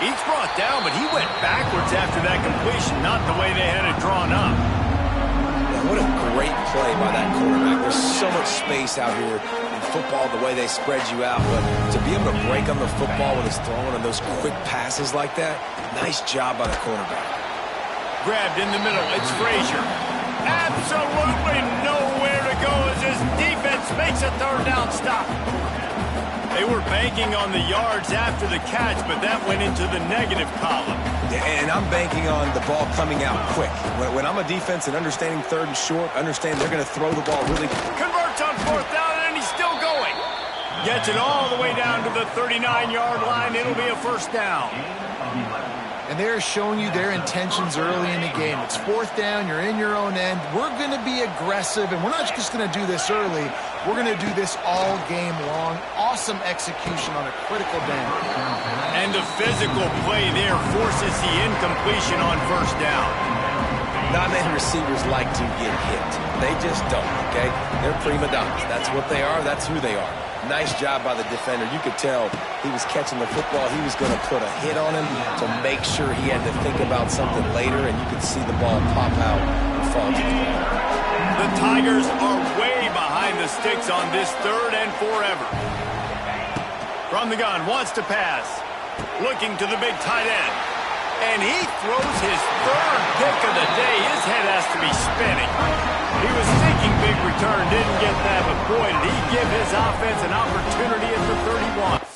Speaker 1: He's brought down, but he went backwards after that completion, not the way they had it drawn up.
Speaker 3: Yeah, what a great play by that quarterback. There's so much space out here in football, the way they spread you out, but to be able to break on the football when it's thrown on those quick passes like that, nice job by the quarterback.
Speaker 1: Grabbed in the middle, it's Frazier. Absolutely nowhere to go as his defense makes a 3rd down stop. They were banking on the yards after the catch, but that went into the negative column.
Speaker 3: And I'm banking on the ball coming out quick. When I'm a defense and understanding 3rd and short, understand they're going to throw the ball really.
Speaker 1: Converts on 4th down, and he's still going. Gets it all the way down to the 39-yard line. It'll be a 1st down.
Speaker 4: and they're showing you their intentions early in the game. It's fourth down, you're in your own end. We're going to be aggressive, and we're not just going to do this early. We're going to do this all game long. Awesome execution on a critical down.
Speaker 1: And the physical play there forces the incompletion on first down.
Speaker 3: Not many receivers like to get hit. They just don't, okay? They're prima donnas. That's what they are. That's who they are. Nice job by the defender. You could tell he was catching the football. He was going to put a hit on him to make sure he had to think about something later, and you could see the ball pop out and fall to the ground.
Speaker 1: The Tigers are way behind the sticks on this third and forever. From the gun, wants to pass. Looking to the big tight end. And he throws his third pick of the day. His head has to be spinning. He was thinking big return, didn't get that, but boy, did he give his offense an opportunity at the 31.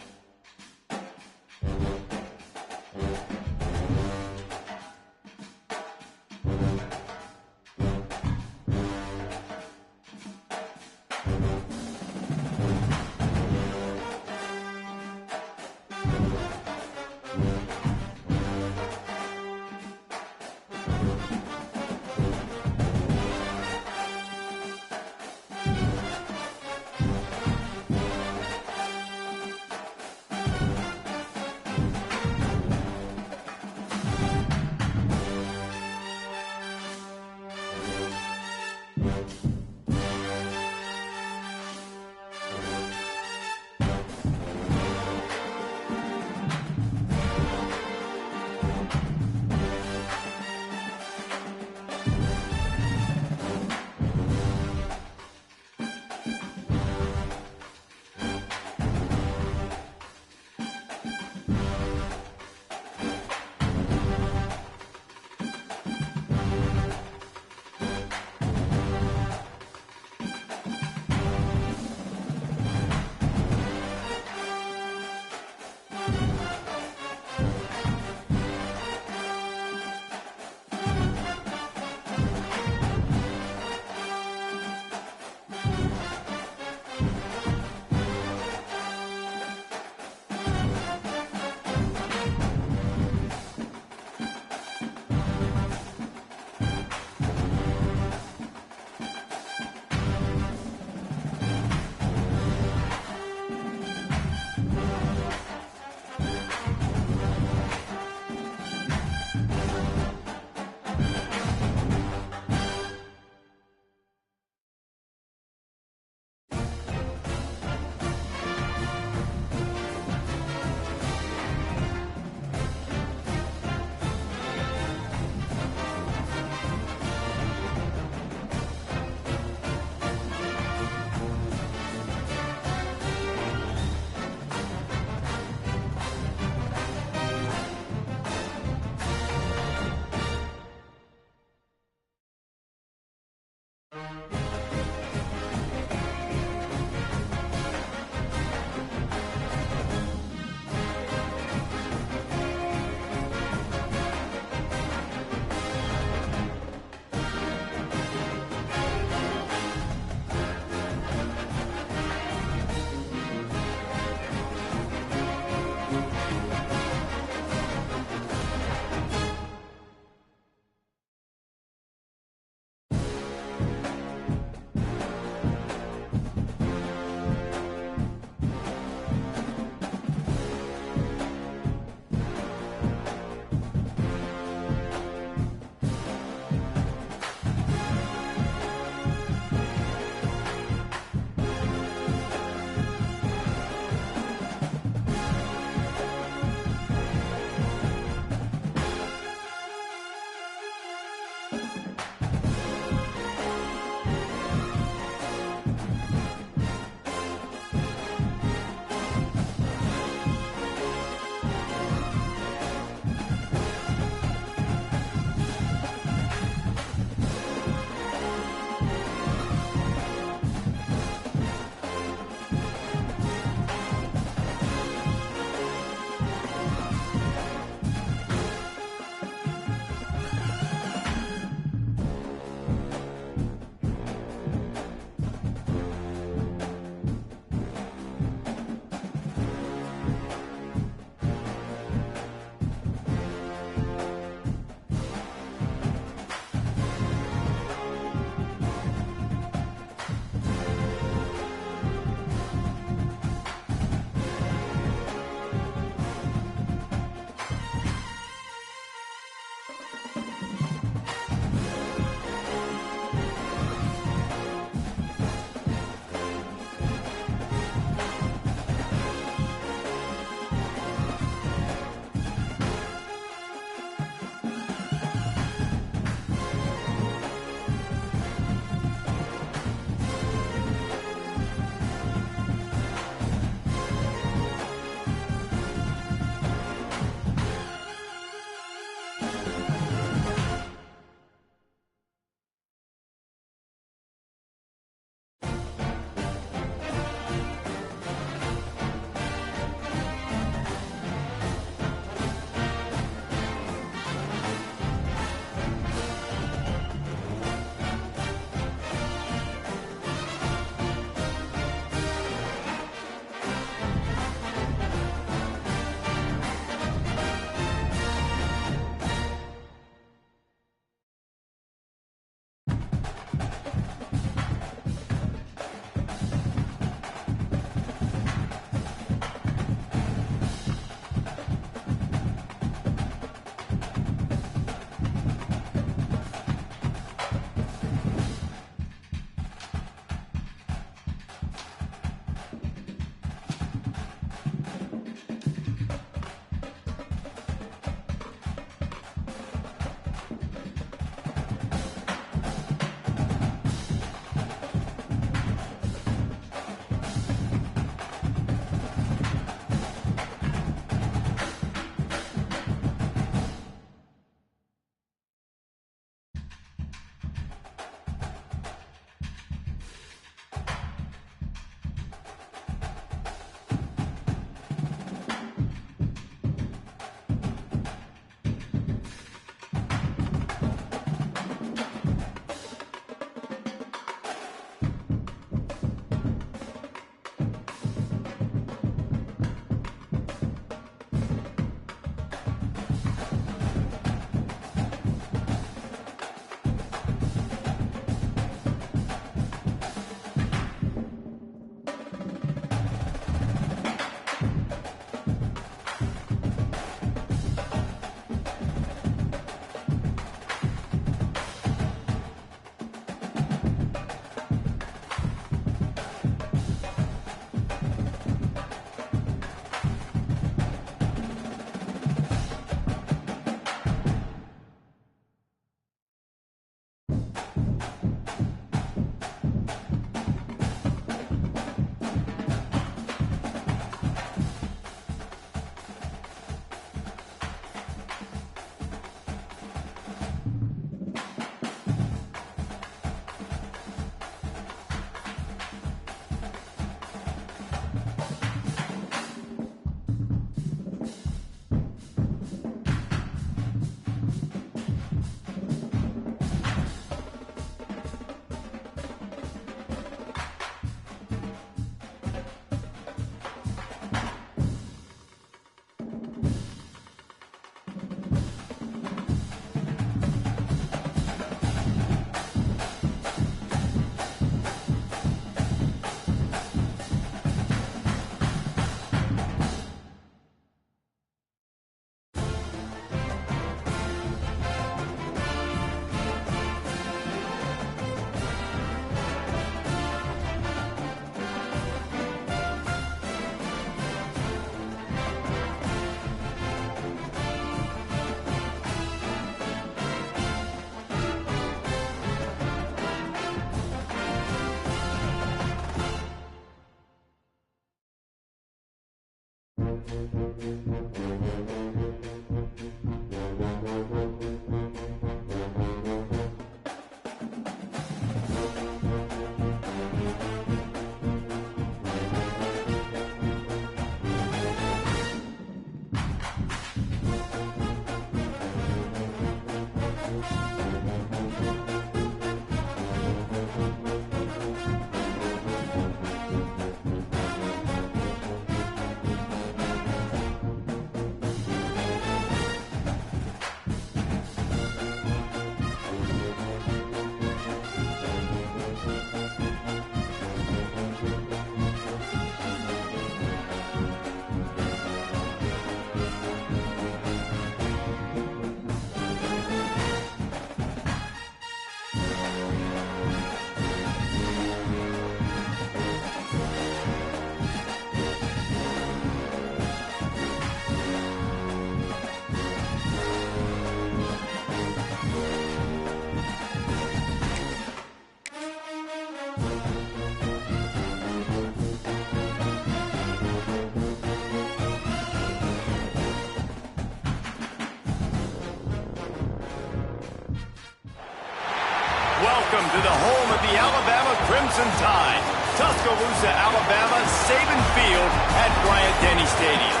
Speaker 1: welcome to the home of the Alabama Crimson Tide. Tuscaloosa, Alabama, Saban Field at Bryant-Denny Stadium.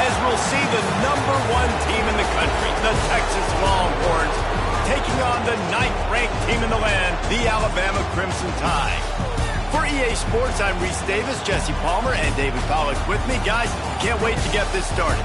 Speaker 1: As we'll see the #1 team in the country, the Texas Longhorns, taking on the 9th-ranked team in the land, the Alabama Crimson Tide. For EA Sports, I'm Reese Davis, Jesse Palmer, and David Pollack with me. Guys, can't wait to get this started.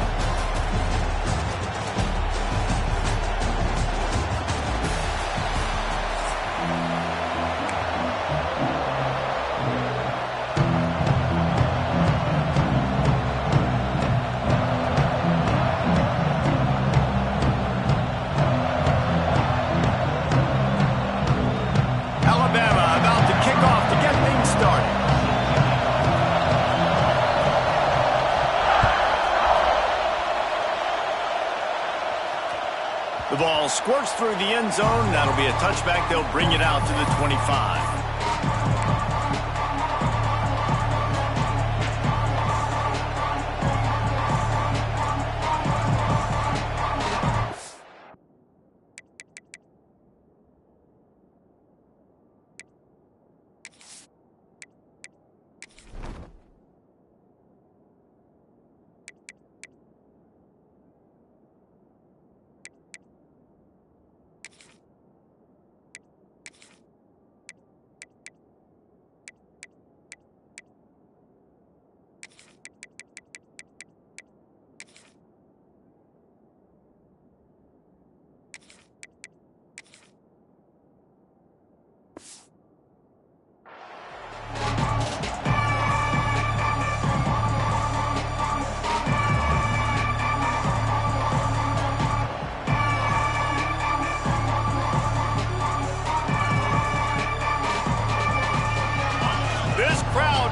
Speaker 1: The ball squirts through the end zone. That'll be a touchback. They'll bring it out to the 25.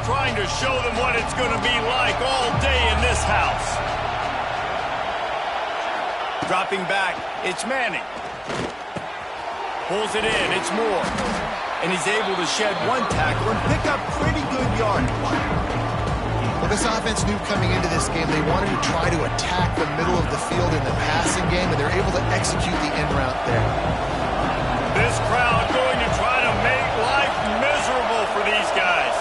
Speaker 1: Trying to show them what it's going to be like all day in this house. Dropping back, it's Manning. Pulls it in, it's Moore. And he's able to shed one tackle and pick up pretty good yardage.
Speaker 4: Well, this offense knew coming into this game they wanted to try to attack the middle of the field in the passing game, and they're able to execute the en route there.
Speaker 1: This crowd going to try to make life miserable for these guys.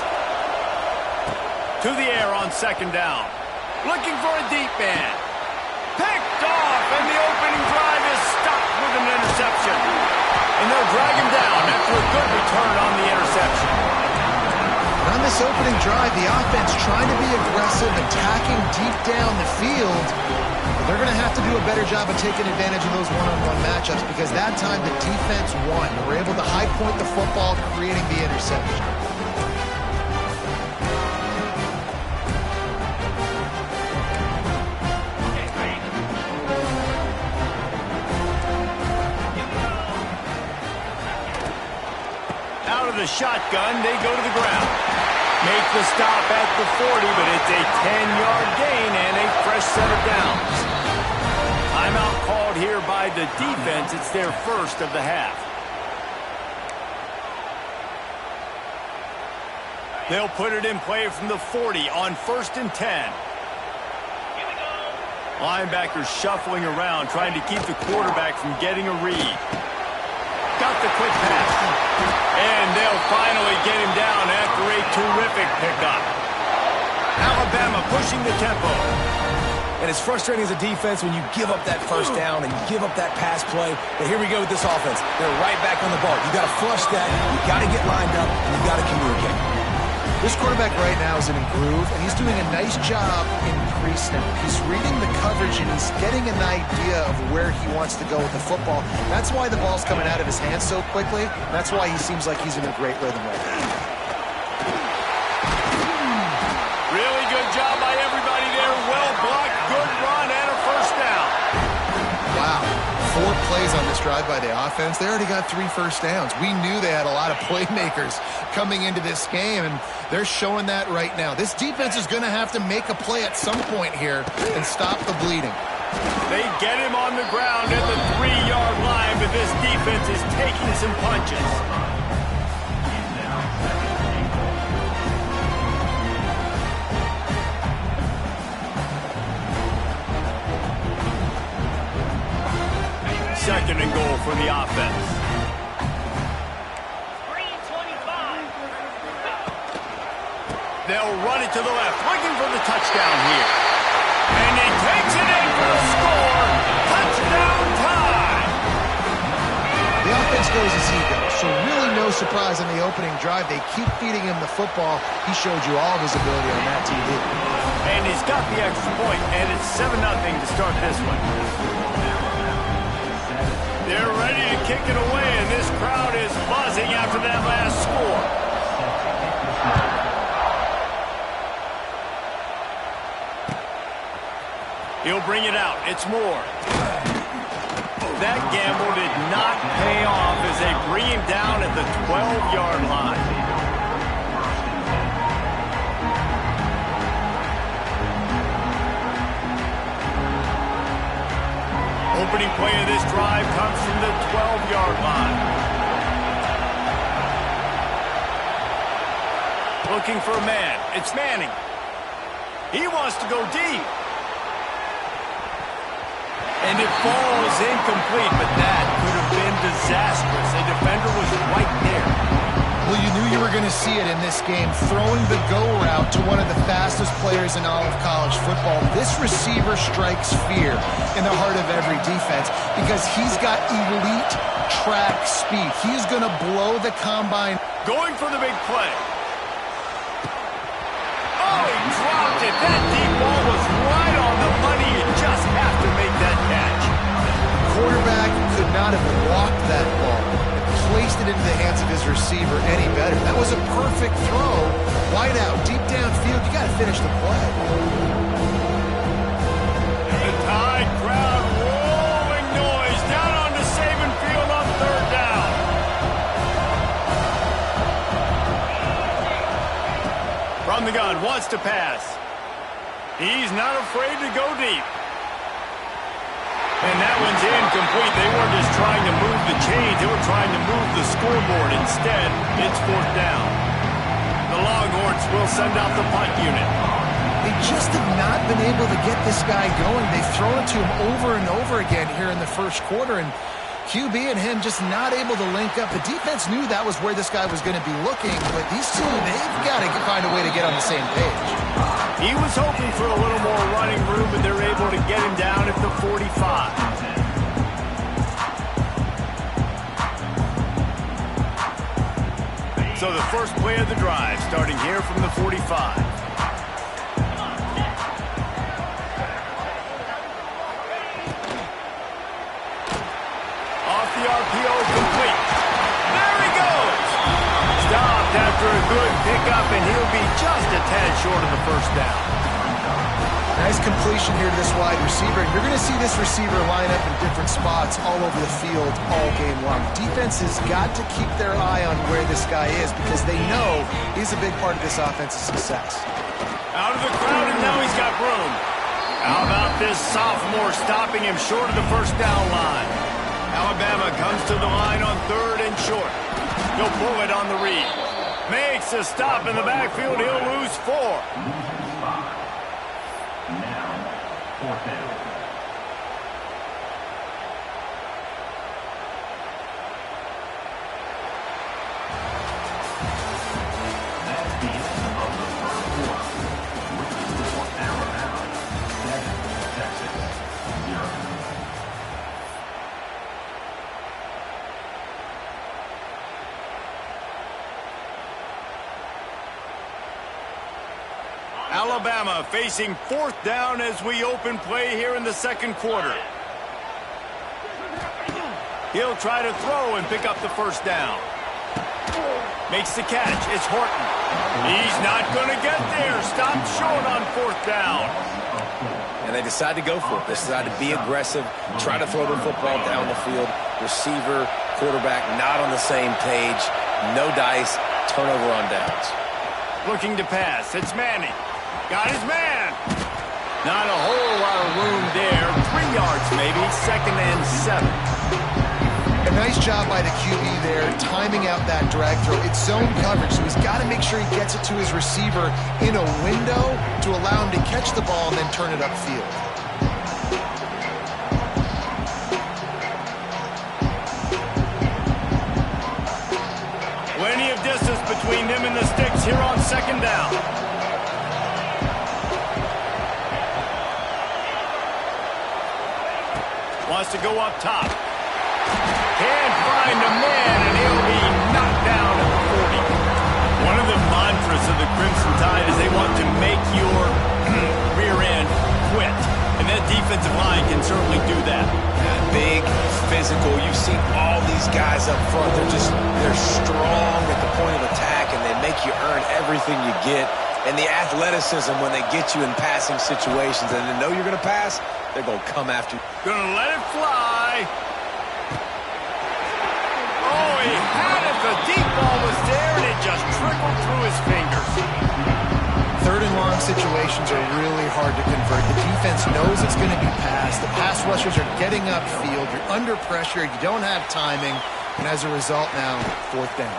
Speaker 1: To the air on second down. Looking for a deep man. Picked off, and the opening drive is stopped with an interception. And they'll drag him down after a good return on the interception.
Speaker 4: And on this opening drive, the offense trying to be aggressive, attacking deep down the field. But they're going to have to do a better job of taking advantage of those one-on-one matchups because that time the defense won. They were able to high point the football, creating the interception.
Speaker 1: The shotgun, they go to the ground. Make the stop at the 40, but it's a 10-yard gain and a fresh set of downs. Timeout called here by the defense. It's their first of the half. They'll put it in play from the 40 on 1st and 10. Linebackers shuffling around, trying to keep the quarterback from getting a read. Got the quick pass. And they'll finally get him down after a terrific pickup. Alabama pushing the tempo.
Speaker 3: And it's frustrating as a defense when you give up that first down and you give up that pass play. But here we go with this offense. They're right back on the ball. You got to flush that. You got to get lined up. And you got to communicate.
Speaker 4: This quarterback right now is in a groove, and he's doing a nice job in pre-snap. He's reading the coverage, and he's getting an idea of where he wants to go with the football. That's why the ball's coming out of his hands so quickly. That's why he seems like he's in a great rhythm right now.
Speaker 1: Really good job by everybody there. Well blocked, good run, and a first down.
Speaker 4: Wow. 4 plays on this drive by the offense. They already got 3 first downs. We knew they had a lot of playmakers coming into this game, and they're showing that right now. This defense is going to have to make a play at some point here and stop the bleeding.
Speaker 1: They get him on the ground at the 3-yard line, but this defense is taking some punches. Second and goal for the offense. They'll run it to the left, looking for the touchdown here. And he takes it in for a score. Touchdown time!
Speaker 4: The offense goes as he goes, so really no surprise on the opening drive. They keep feeding him the football. He showed you all of his ability on that TV.
Speaker 1: And he's got the extra point, and it's 7-0 to start this one. They're ready to kick it away, and this crowd is buzzing after that last score. He'll bring it out. It's Moore. That gamble did not pay off as they bring him down at the 12-yard line. Opening play of this drive comes from the 12-yard line. Looking for a man. It's Manning. He wants to go deep. And it falls incomplete, but that could have been disastrous. A defender was right there.
Speaker 4: Well, you knew you were going to see it in this game, throwing the go route to one of the fastest players in all of college football. This receiver strikes fear in the heart of every defense because he's got elite track speed. He's going to blow the combine.
Speaker 1: Going for the big play. Oh, he dropped it. That deep ball was right on the money. You just have to make that catch.
Speaker 4: The quarterback could not have walked that ball and placed it into the hands of his receiver any better. That was a perfect throw. Wide out, deep downfield. You got to finish the play.
Speaker 1: The Tide crowd rolling noise down onto Saban Field on third down. From the gun, wants to pass. He's not afraid to go deep. And that one's incomplete. They weren't just trying to move the chains. They were trying to move the scoreboard. Instead, it's fourth down. The Longhorns will send out the punt unit.
Speaker 4: They just have not been able to get this guy going. They've thrown it to him over and over again here in the first quarter, and QB and him just not able to link up. The defense knew that was where this guy was going to be looking, but these two, they've got to find a way to get on the same page.
Speaker 1: He was hoping for a little more running room, but they're able to get him down at the 45. So the first play of the drive, starting here from the 45. Off the RPO, complete. There he goes! Stopped after a good pickup, and he'll be just a tad short of the first down.
Speaker 4: Nice completion here to this wide receiver. And you're going to see this receiver line up in different spots all over the field all game long. Defense has got to keep their eye on where this guy is because they know he's a big part of this offense's success.
Speaker 1: Out of the crowd, and now he's got room. How about this sophomore stopping him short of the first down line? Alabama comes to the line on third and short. He'll pull it on the read. Makes a stop in the backfield. He'll lose 4.
Speaker 2: Fourth down. That's the end of the first quarter. Wichita for Alabama, 7, Texas 0.
Speaker 1: Alabama facing fourth down as we open play here in the second quarter. He'll try to throw and pick up the first down. Makes the catch. It's Horton. He's not going to get there. Stopped short on fourth down.
Speaker 3: And they decide to go for it. They decide to be aggressive, try to throw the football down the field. Receiver, quarterback not on the same page. No dice. Turnover on downs.
Speaker 1: Looking to pass. It's Manning. Got his man. Not a whole lot of room there. 3 yards maybe. Second and 7.
Speaker 4: A nice job by the QB there, timing out that drag throw. It's zone coverage, so he's got to make sure he gets it to his receiver in a window to allow him to catch the ball and then turn it upfield.
Speaker 1: Plenty of distance between him and the sticks here on second down. Wants to go up top. Can't find a man, and he'll be knocked down at the 40. One of the mantras of the Crimson Tide is they want to make your rear end quit. And that defensive line can certainly do that.
Speaker 3: Big, physical. You've seen all these guys up front. They're strong at the point of attack, and they make you earn everything you get. And the athleticism when they get you in passing situations and they know you're going to pass, they're going to come after you.
Speaker 1: Going to let it fly. Oh, he had it. The deep ball was there, and it just trickled through his fingers.
Speaker 4: Third and long situations are really hard to convert. The defense knows it's going to be passed. The pass rushers are getting upfield. You're under pressure. You don't have timing. And as a result now, fourth down.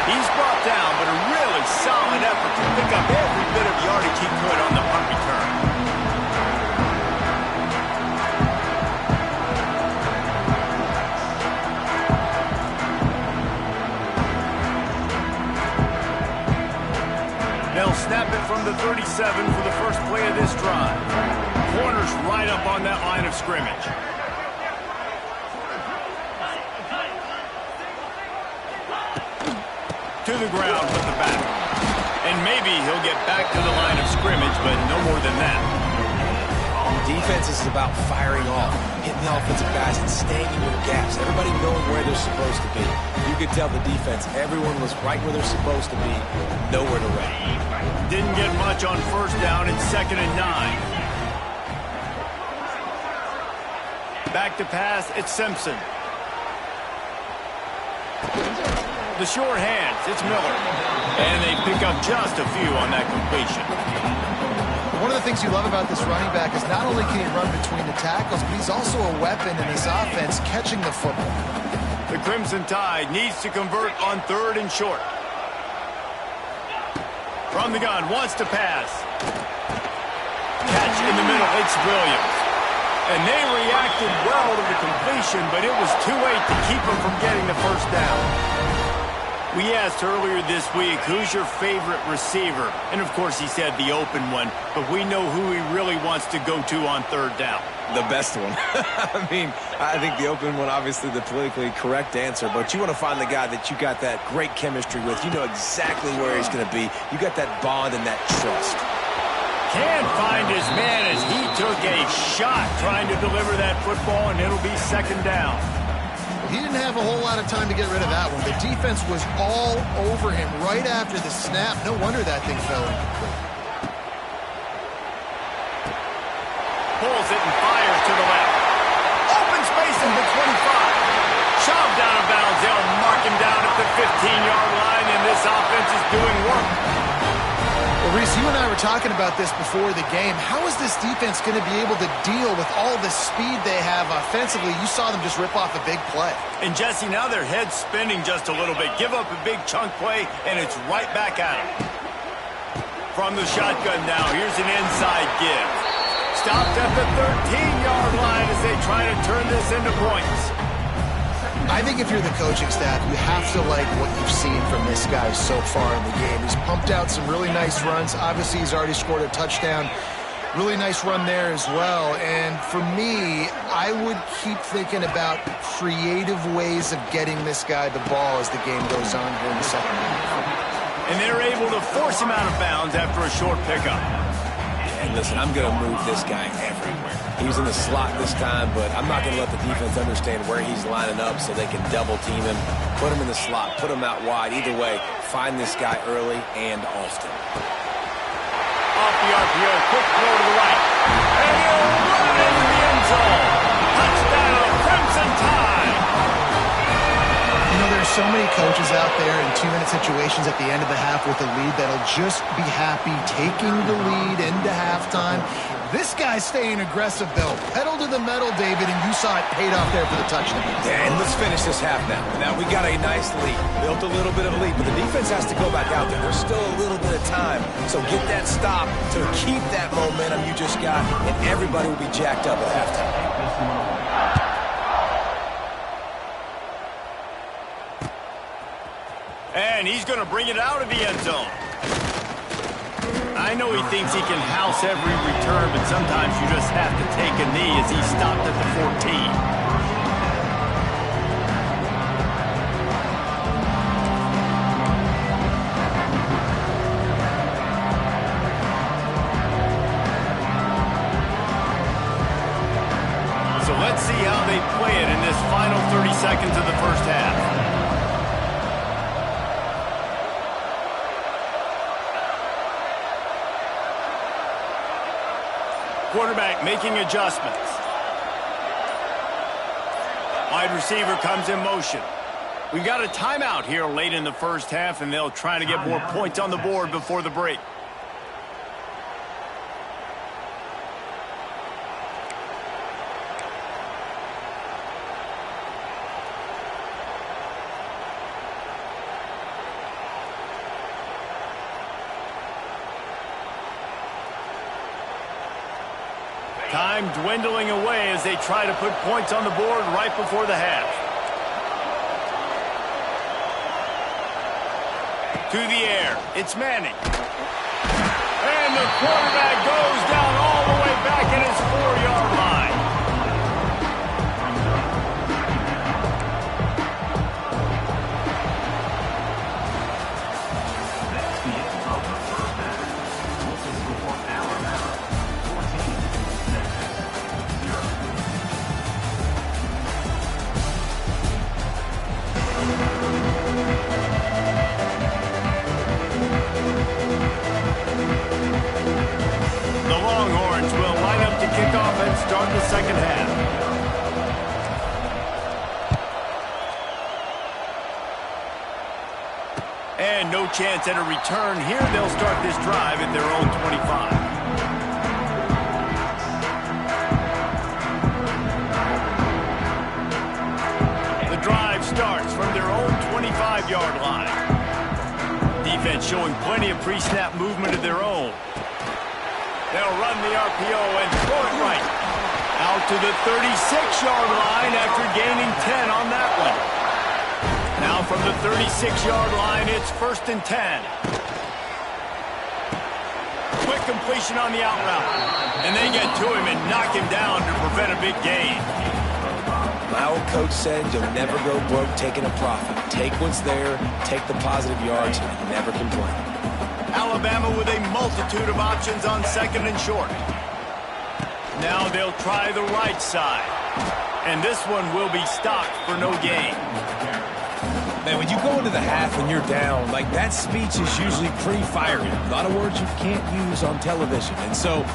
Speaker 1: He's brought down, but a really solid effort to pick up every bit of yardage he could on the punt return. They'll snap it from the 37 for the first play of this drive. Corners right up on that line of scrimmage. To the ground with the back. And maybe he'll get back to the line of scrimmage, but no more than that.
Speaker 3: Defense is about firing off, hitting the offensive guys and staying in your gaps. Everybody knowing where they're supposed to be. You could tell the defense, everyone was right where they're supposed to be, nowhere to run.
Speaker 1: Didn't get much on first down. It's 2nd and 9. Back to pass, it's Simpson. The short hands, it's Miller. And they pick up just a few on that completion.
Speaker 4: One of the things you love about this running back is not only can he run between the tackles, but he's also a weapon in this offense catching the football.
Speaker 1: The Crimson Tide needs to convert on 3rd and short. From the gun, wants to pass. Catch in the middle, it's Williams. And they reacted well to the completion, but it was too late to keep them from getting the first down. We asked earlier this week, who's your favorite receiver? And, of course, he said the open one, but we know who he really wants to go to on 3rd down.
Speaker 3: The best one. I mean, I think the open one, obviously the politically correct answer, but you want to find the guy that you got that great chemistry with. You know exactly where he's going to be. You got that bond and that trust.
Speaker 1: Can't find his man as he took a shot trying to deliver that football, and it'll be 2nd down.
Speaker 4: He didn't have a whole lot of time to get rid of that one. The defense was all over him right after the snap. No wonder that thing fell incomplete.
Speaker 1: Pulls it and fires to the left. Open space at the 25. Shoved out of bounds. They'll mark him down at the 15-yard line, and this offense is doing work.
Speaker 4: Well, Reese, you and I were talking about this before the game. How is this defense going to be able to deal with all the speed they have offensively? You saw them just rip off a big play.
Speaker 1: And, Jesse, now their head's spinning just a little bit. Give up a big chunk play, and it's right back at them. From the shotgun now, here's an inside give. Stopped at the 13-yard line as they try to turn this into points.
Speaker 4: I think if you're the coaching staff, you have to like what you've seen from this guy so far in the game. He's pumped out some really nice runs. Obviously, he's already scored a touchdown. Really nice run there as well. And for me, I would keep thinking about creative ways of getting this guy the ball as the game goes on here in the second half.
Speaker 1: And they're able to force him out of bounds after a short pickup.
Speaker 3: And listen, I'm going to move this guy everywhere. He was in the slot this time, but I'm not going to let the defense understand where he's lining up so they can double team him, put him in the slot, put him out wide. Either way, find this guy early and often.
Speaker 1: Off the RPO, quick throw to the right. And he'll run into the end zone. Touchdown, Crimson Tide.
Speaker 4: You know, there's so many coaches out there in 2-minute situations at the end of the half with a lead that'll just be happy taking the lead into halftime. This guy's staying aggressive, though. Pedal to the metal, David, and you saw it paid off there for the touchdown.
Speaker 3: And let's finish this half now. Now, we got a nice lead. Built a little bit of a lead, but the defense has to go back out there. There's still a little bit of time. So get that stop to keep that momentum you just got, and everybody will be jacked up at halftime.
Speaker 1: And he's going to bring it out of the end zone. I know he thinks he can house every return, but sometimes you just have to take a knee as he stopped at the 14. So let's see how they play it in this final 30 seconds of the first half. Quarterback making adjustments. Wide receiver comes in motion. We got a timeout here late in the first half, and they'll try to get more points on the board before the break. Time dwindling away as they try to put points on the board right before the half. To the air, it's Manning. And the quarterback goes down all the way back at his 4-yard line.
Speaker 2: That's the end of the first half. What's the score? Alabama 14, Texas 0.
Speaker 1: The Longhorns will line up to kick off and start the second half. And no chance at a return here. They'll start this drive at their own 25. The drive starts from their own 25-yard line. Defense showing plenty of pre-snap movement of their own. They'll run the RPO and throw it right. Out to the 36-yard line after gaining 10 on that one. Now from the 36-yard line, it's 1st and 10. Quick completion on the out route. And they get to him and knock him down to prevent a big gain.
Speaker 3: My old coach said you'll never go broke taking a profit. Take what's there, take the positive yards, and never complain.
Speaker 1: Alabama with a multitude of options on 2nd and short. Now they'll try the right side. And this one will be stopped for no gain.
Speaker 3: Man, when you go into the half and you're down, like that speech is usually pretty fiery. A lot of words you can't use on television. And so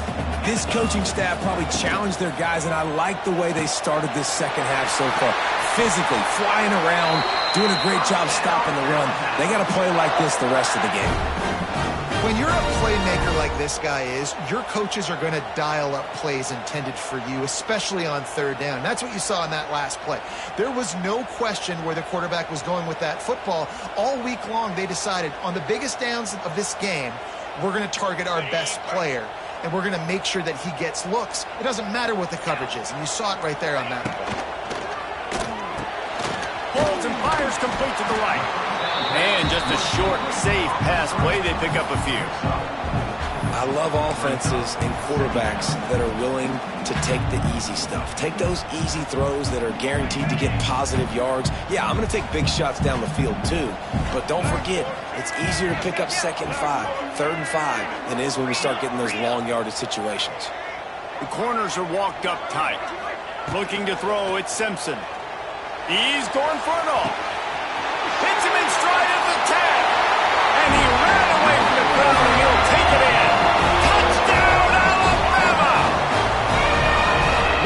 Speaker 3: this coaching staff probably challenged their guys, and I like the way they started this second half so far. Physically, flying around, doing a great job stopping the run. They got to play like this the rest of the game.
Speaker 4: When you're a playmaker like this guy is, your coaches are going to dial up plays intended for you, especially on 3rd down. That's what you saw in that last play. There was no question where the quarterback was going with that football. All week long, they decided on the biggest downs of this game, we're going to target our best player, and we're going to make sure that he gets looks. It doesn't matter what the coverage is, and you saw it right there on that play.
Speaker 1: Holds and fires complete to the right. And just a short, safe pass play. They pick up a few.
Speaker 3: I love offenses and quarterbacks that are willing to take the easy stuff. Take those easy throws that are guaranteed to get positive yards. Yeah, I'm going to take big shots down the field too. But don't forget, it's easier to pick up 2nd and 5, 3rd and 5 than it is when we start getting those long yardage situations.
Speaker 1: The corners are walked up tight. Looking to throw, it's Simpson. He's going for it all. Hits him in stride at the 10. And he ran away from the crowd, and he'll take it in. Touchdown, Alabama!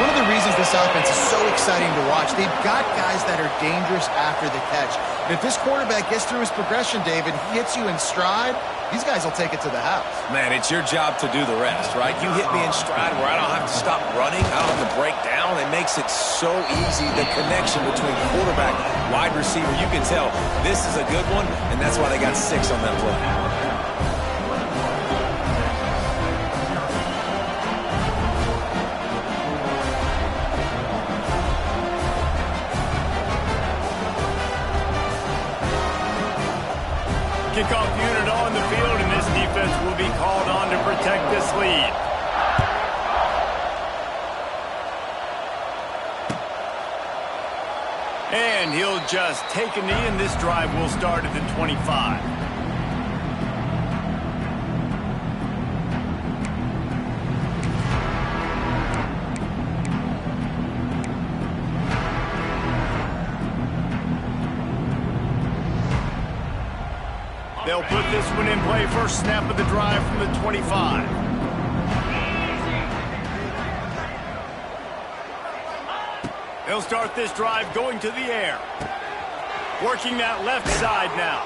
Speaker 4: One of the reasons this offense is so exciting to watch, they've got guys that are dangerous after the catch. And if this quarterback gets through his progression, David, he hits you in stride, these guys will take it to the house.
Speaker 3: Man, it's your job to do the rest, right? You hit me in stride where I don't have to stop running. I don't have to break down. It makes it so easy. The connection between quarterback, wide receiver, you can tell this is a good one, and that's why they got 6 on that play.
Speaker 1: Kickoff unit on the field, and this defense will be called on to this lead. And he'll just take a knee, and this drive will start at the 25. They'll put this one in play. First snap of the drive from the 25. They'll start this drive going to the air. Working that left side now.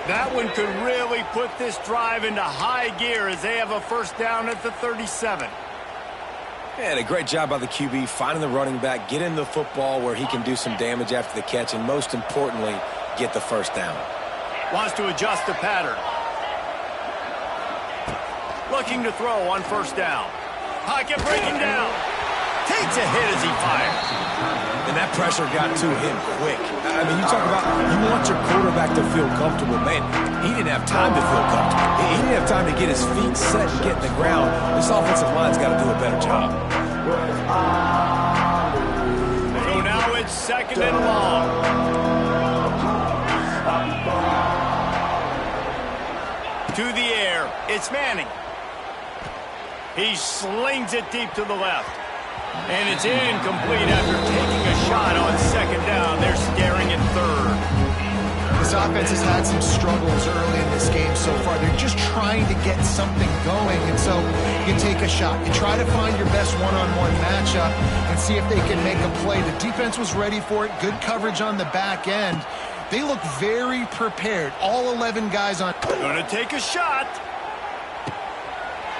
Speaker 1: That one could really put this drive into high gear as they have a first down at the 37.
Speaker 3: And a great job by the QB finding the running back, getting the football where he can do some damage after the catch, and most importantly, get the first down.
Speaker 1: Wants to adjust the pattern. Looking to throw on first down. Pocket breaking down. Takes a hit as he fires.
Speaker 3: And that pressure got to him quick. I mean, you talk about you want your quarterback to feel comfortable. Man, he didn't have time to feel comfortable. He didn't have time to get his feet set and get in the ground. This offensive line's got to do a better job.
Speaker 1: So now it's second and long. To the air, it's Manning. He slings it deep to the left. And it's incomplete after taking a shot on second down. They're staring at third.
Speaker 4: This offense has had some struggles early in this game so far. They're just trying to get something going, and so you take a shot. You try to find your best one-on-one matchup and see if they can make a play. The defense was ready for it. Good coverage on the back end. They look very prepared. All 11 guys on.
Speaker 1: Gonna take a shot.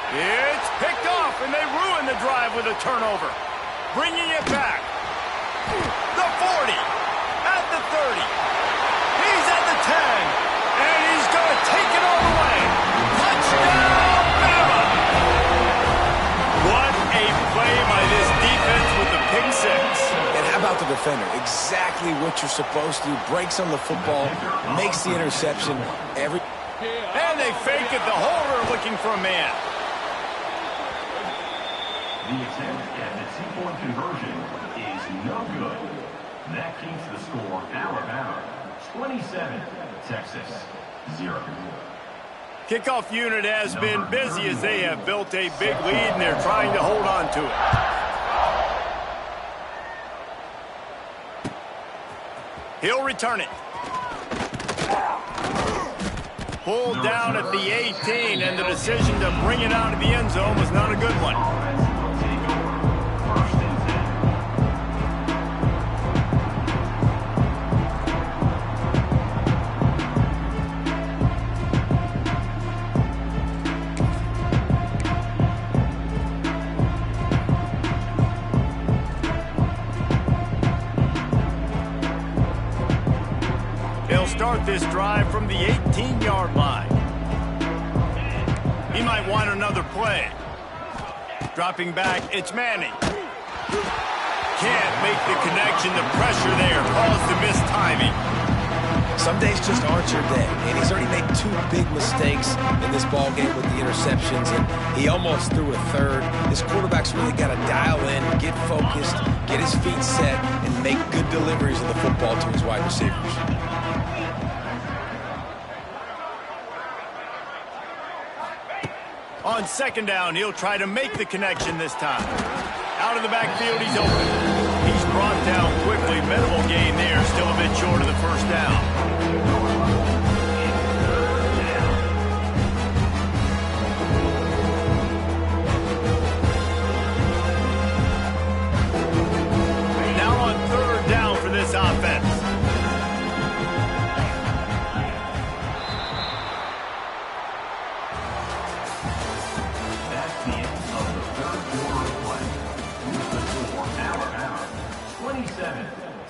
Speaker 1: It's picked off, and they ruin the drive with a turnover. Bringing it back. The 40. At the 30. He's at the 10. And he's going to take it all the way. Touchdown, Bama! What a play by this defense with the pick six.
Speaker 3: And how about the defender? Exactly what you're supposed to do. Breaks on the football, makes the interception.
Speaker 1: And they fake it. The holder looking for a man.
Speaker 2: The attempt at the two-point conversion is no good. That keeps the score Alabama 27, Texas 0.
Speaker 1: Kickoff unit has been busy as they have built a big lead, and they're trying to hold on to it. He'll return it. Pulled down at the 18, and the decision to bring it out of the end zone was not a good one. Start this drive from the 18-yard line. He might want another play. Dropping back, it's Manning. Can't make the connection. The pressure there caused the missed timing.
Speaker 3: Some days just aren't your day, and he's already made two big mistakes in this ball game with the interceptions, and he almost threw a third. This quarterback's really got to dial in, get focused, get his feet set, and make good deliveries of the football to his wide receivers.
Speaker 1: On second down, he'll try to make the connection this time. Out of the backfield, he's open. He's brought down quickly. Minimal gain there, still a bit short of the first down. Now on third down for this offense.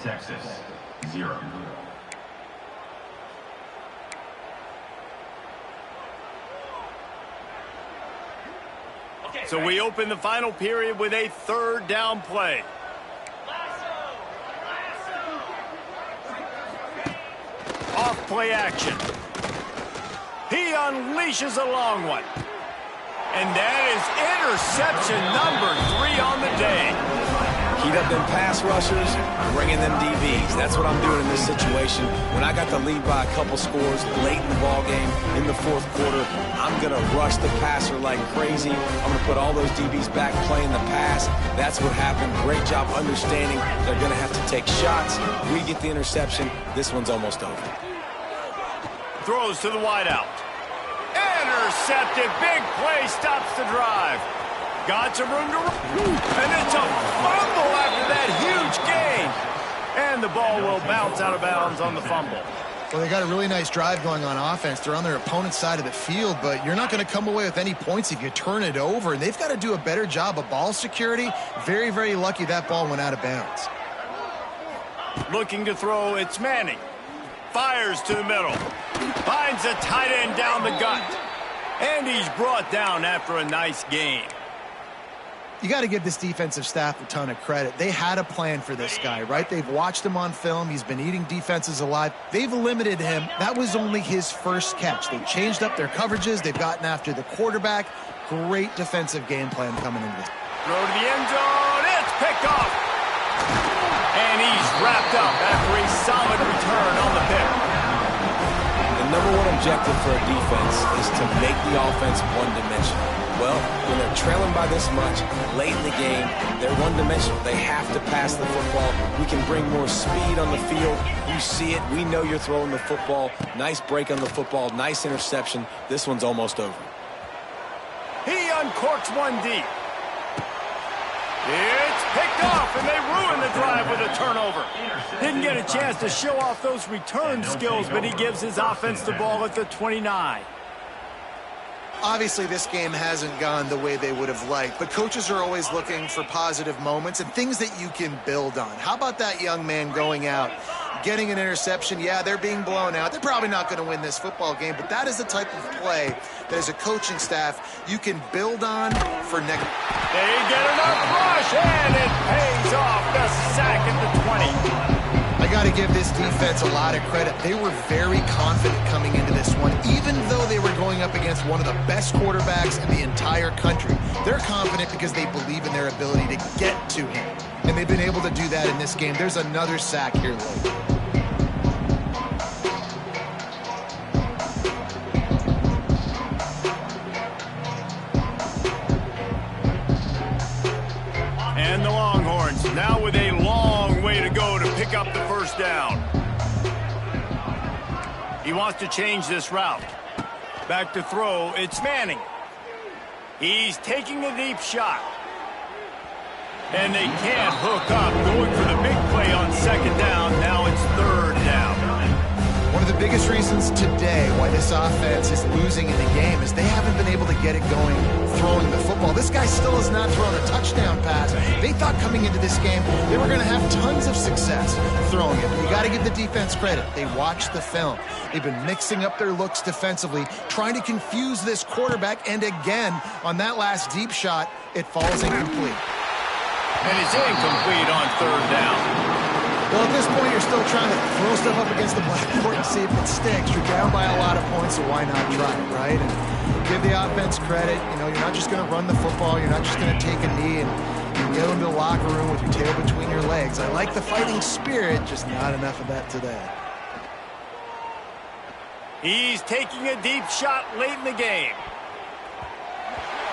Speaker 2: Texas 0.
Speaker 1: So we open the final period with a third down play. Off play action. He unleashes a long one. And that is interception number 3 on the day.
Speaker 3: Heat up them pass rushers, bringing them DBs. That's what I'm doing in this situation. When I got the lead by a couple scores late in the ball game, in the fourth quarter, I'm going to rush the passer like crazy. I'm going to put all those DBs back playing the pass. That's what happened. Great job understanding they're going to have to take shots. We get the interception. This one's almost over.
Speaker 1: Throws to the wideout. Intercepted. Big play stops the drive. Got some room to run. And it's a fumble after that huge gain. And the ball will bounce out of bounds on the fumble.
Speaker 4: Well, they got a really nice drive going on offense. They're on their opponent's side of the field, but you're not going to come away with any points if you turn it over. And they've got to do a better job of ball security. Very, very lucky that ball went out of bounds.
Speaker 1: Looking to throw, it's Manning. Fires to the middle. Finds a tight end down the gut. And he's brought down after a nice gain.
Speaker 4: You got to give this defensive staff a ton of credit. They had a plan for this guy, right? They've watched him on film. He's been eating defenses alive. They've limited him. That was only his first catch. They changed up their coverages. They've gotten after the quarterback. Great defensive game plan coming into this.
Speaker 1: Throw to the end zone. It's picked off. And he's wrapped up after a solid return on the pick.
Speaker 3: The number one objective for a defense is to make the offense one-dimensional. Well, when they're trailing by this much, late in the game, they're one-dimensional. They have to pass the football. We can bring more speed on the field. You see it. We know you're throwing the football. Nice break on the football. Nice interception. This one's almost over.
Speaker 1: He uncorks one deep. It's picked off, and they ruin the drive with a turnover. Didn't get a chance to show off those return skills, but he gives his offense the ball at the 29.
Speaker 4: Obviously, this game hasn't gone the way they would have liked, but coaches are always looking for positive moments and things that you can build on. How about that young man going out, getting an interception? Yeah, they're being blown out. They're probably not going to win this football game, but that is the type of play that as a coaching staff you can build on for next.
Speaker 1: They get enough rush, and it pays off. The sack at the 20.
Speaker 4: I got to give this defense a lot of credit. They were very confident coming into this one, even though they were going up against one of the best quarterbacks in the entire country. They're confident because they believe in their ability to get to him, and they've been able to do that in this game. There's another sack here late.
Speaker 1: And the Longhorns now with a long way to go to pick up the first down. He wants to change this route. Back to throw, it's Manning. He's taking a deep shot. And they can't hook up, going for the big play on second down. Now it's third down.
Speaker 4: One of the biggest reasons today why this offense is losing in the game is they haven't been able to get it going throwing the football. This guy still has not thrown a touchdown pass. They thought coming into this game they were going to have tons of success throwing it. But you got to give the defense credit. They watched the film. They've been mixing up their looks defensively, trying to confuse this quarterback. And again, on that last deep shot, it falls incomplete.
Speaker 1: And it's incomplete on third down.
Speaker 4: Well, at this point, you're still trying to throw stuff up against the blackboard and see if it sticks. You're down by a lot of points, so why not try it, right? And give the offense credit. You know, you're not just going to run the football. You're not just going to take a knee and get into the locker room with your tail between your legs. I like the fighting spirit, just not enough of that today.
Speaker 1: He's taking a deep shot late in the game.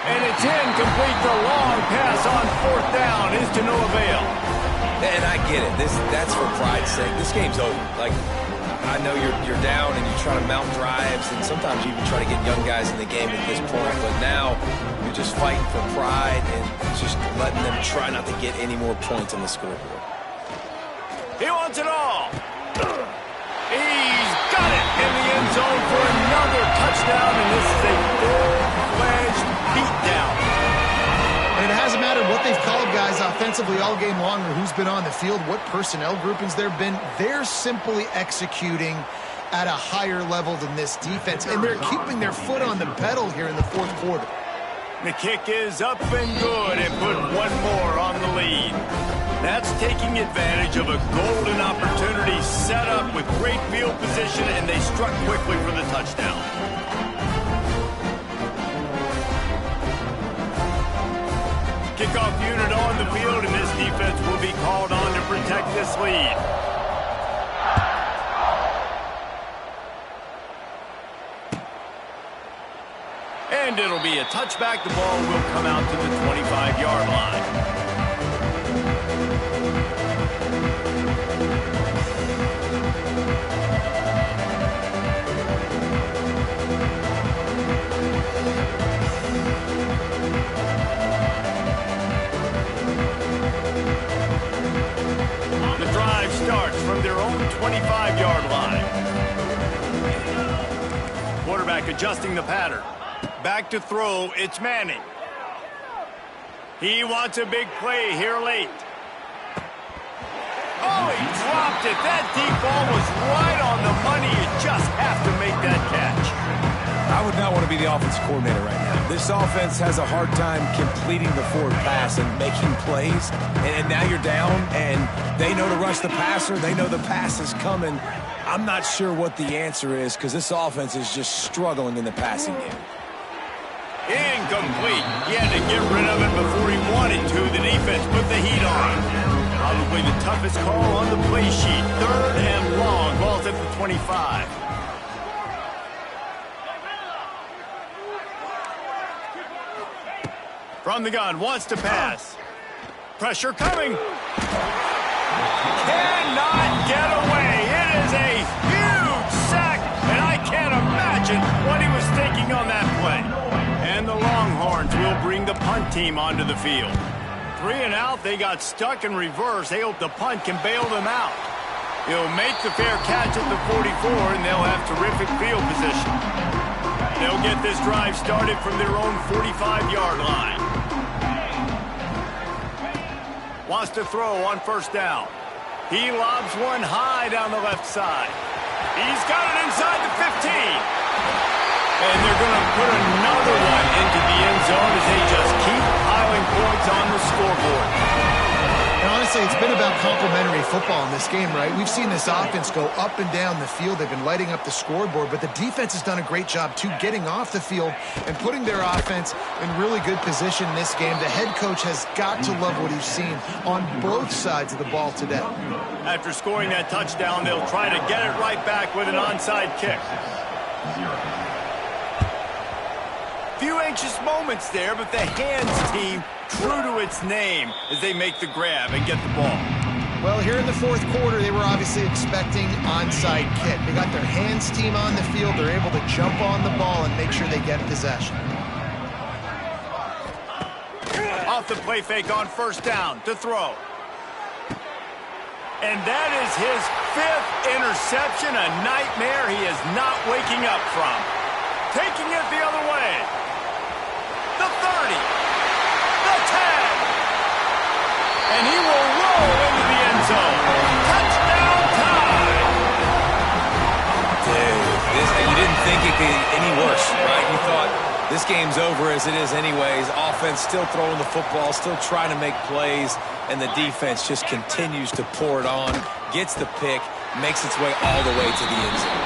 Speaker 1: And it's incomplete. The long pass on fourth down is to no avail.
Speaker 3: And I get it. That's for pride's sake. This game's over. Like, I know you're down and you try to mount drives, and sometimes you even try to get young guys in the game at this point. But now you're just fighting for pride and just letting them try not to get any more points on the scoreboard.
Speaker 1: He wants it all. He's got it in the end zone for another touchdown, and this is a full-fledged beatdown.
Speaker 4: And it hasn't mattered what they've called guys offensively all game long or who's been on the field, what personnel groupings there have been. They're simply executing at a higher level than this defense, and they're keeping their foot on the pedal here in the fourth quarter.
Speaker 1: The kick is up and good and put one more on the lead. That's taking advantage of a golden opportunity set up with great field position, and they struck quickly for the touchdown. kickoff unit on the field, and this defense will be called on to protect this lead. And it'll be a touchback. The ball will come out to the 25-yard line. The drive starts from their own 25-yard line. Quarterback adjusting the pattern. Back to throw, it's Manning. He wants a big play here late. Oh, he dropped it. That deep ball was right on the money. You just have to make that catch.
Speaker 3: I would not want to be the offensive coordinator right now. This offense has a hard time completing the forward pass and making plays. And now you're down, and they know to rush the passer. They know the pass is coming. I'm not sure what the answer is because this offense is just struggling in the passing game.
Speaker 1: Incomplete. He had to get rid of it before he wanted to. The defense put the heat on. Probably the toughest call on the play sheet. 3rd and long. Ball's at the 25. From the gun, wants to pass. Pressure coming. Cannot get away. It is a huge sack, and I can't imagine what he was thinking on that play. And the Longhorns will bring the punt team onto the field. 3 and out, they got stuck in reverse. They hope the punt can bail them out. He'll make the fair catch at the 44, and they'll have terrific field position. They'll get this drive started from their own 45-yard line. Wants to throw on 1st down. He lobs one high down the left side. He's got it inside the 15. And they're going to put another one into the end zone as they just keep piling points on the scoreboard.
Speaker 4: And honestly, it's been about complementary football in this game, right? We've seen this offense go up and down the field. They've been lighting up the scoreboard, but the defense has done a great job, too, getting off the field and putting their offense in really good position in this game. The head coach has got to love what he's seen on both sides of the ball today.
Speaker 1: After scoring that touchdown, they'll try to get it right back with an onside kick. Few anxious moments there, but the hands team true to its name as they make the grab and get the ball.
Speaker 4: Well, here in the 4th quarter, they were obviously expecting onside kick. They got their hands team on the field. They're able to jump on the ball and make sure they get possession.
Speaker 1: Off the play fake on 1st down to throw. And that is his 5th interception, a nightmare he is not waking up from. Taking it the other way. The 30. The 10. And he will roll into the end zone. Touchdown time.
Speaker 3: Dude, you didn't think it could get any worse, right? You thought this game's over as it is anyways. Offense still throwing the football, still trying to make plays, and the defense just continues to pour it on, gets the pick, makes its way all the way to the end zone.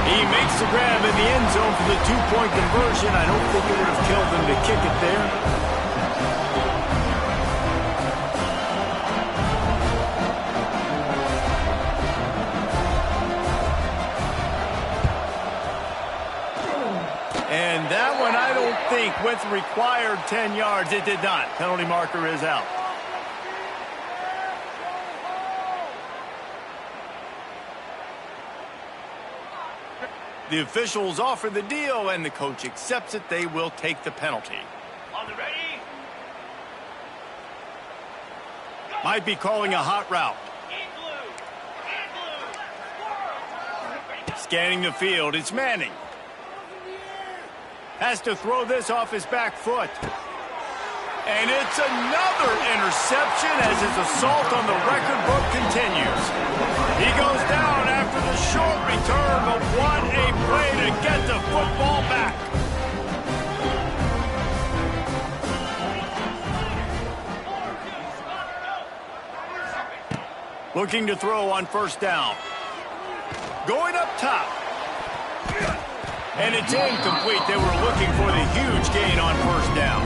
Speaker 1: He makes the grab in the end zone for the 2-point conversion. I don't think it would have killed him to kick it there. And that one, I don't think, went the required 10 yards. It did not. Penalty marker is out. The officials offer the deal, and the coach accepts it. They will take the penalty. On the ready. Might be calling a hot route. Scanning the field, it's Manning. Has to throw this off his back foot. And it's another interception as his assault on the record book continues. He goes down after the short return, but what a play to get the football back. Looking to throw on 1st down. Going up top. And it's incomplete. They were looking for the huge gain on 1st down.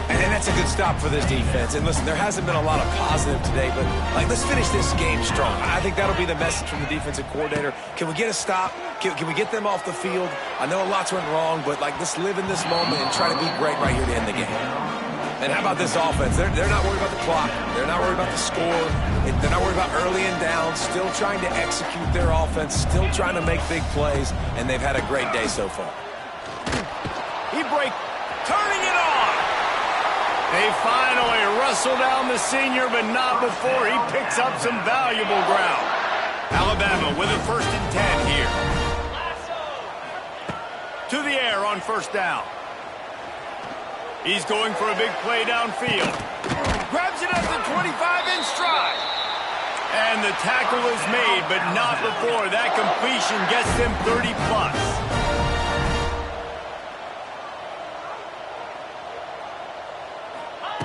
Speaker 3: And And that's a good stop for this defense. And listen, there hasn't been a lot of positive today, but let's finish this game strong. I think that'll be the message from the defensive coordinator. Can we get a stop? Can we get them off the field? I know a lot's went wrong, but let's live in this moment and try to be great right here to end the game. And how about this offense? They're not worried about the clock. They're not worried about the score. They're not worried about early and down. Still trying to execute their offense. Still trying to make big plays. And they've had a great day so far.
Speaker 1: Turning it on. They finally wrestle down the senior, but not before he picks up some valuable ground. Alabama with a 1st and 10 here. To the air on 1st down. He's going for a big play downfield. Grabs it at the 25 in stride. And the tackle is made, but not before that completion gets them 30 plus.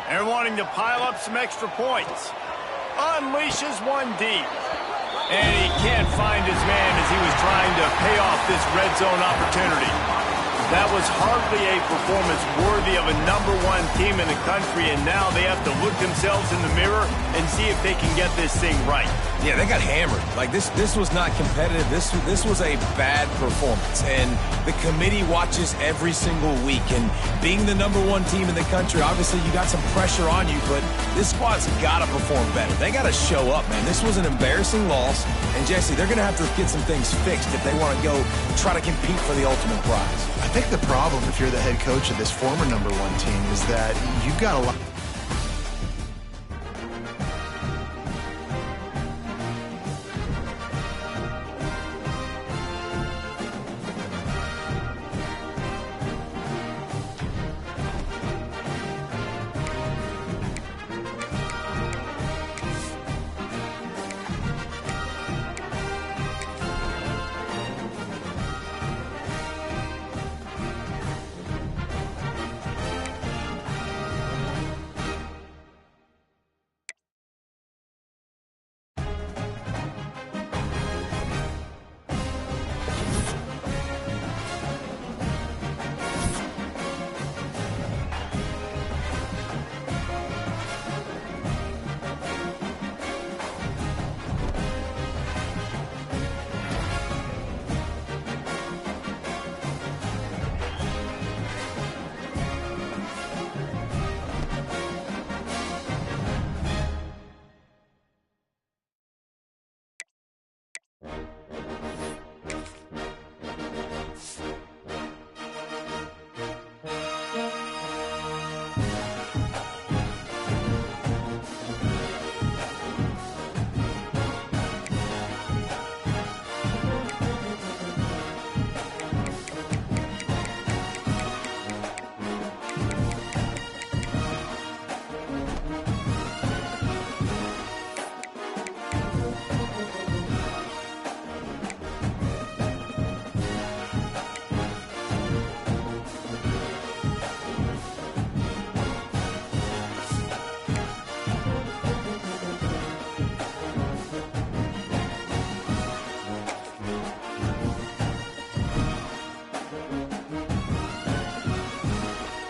Speaker 1: They're wanting to pile up some extra points. Unleashes one deep. And he can't find his man as he was trying to pay off this red zone opportunity. That was hardly a performance worthy of a #1 team in the country, and now they have to look themselves in the mirror and see if they can get this thing right.
Speaker 3: Yeah, they got hammered. This was not competitive. This was a bad performance. And the committee watches every single week. And being the #1 team in the country, obviously you got some pressure on you, but this squad's got to perform better. They got to show up, man. This was an embarrassing loss. And, Jesse, they're going to have to get some things fixed if they want to go try to compete for the ultimate prize.
Speaker 4: I think the problem, if you're the head coach of this former #1 team, is that you've got a lot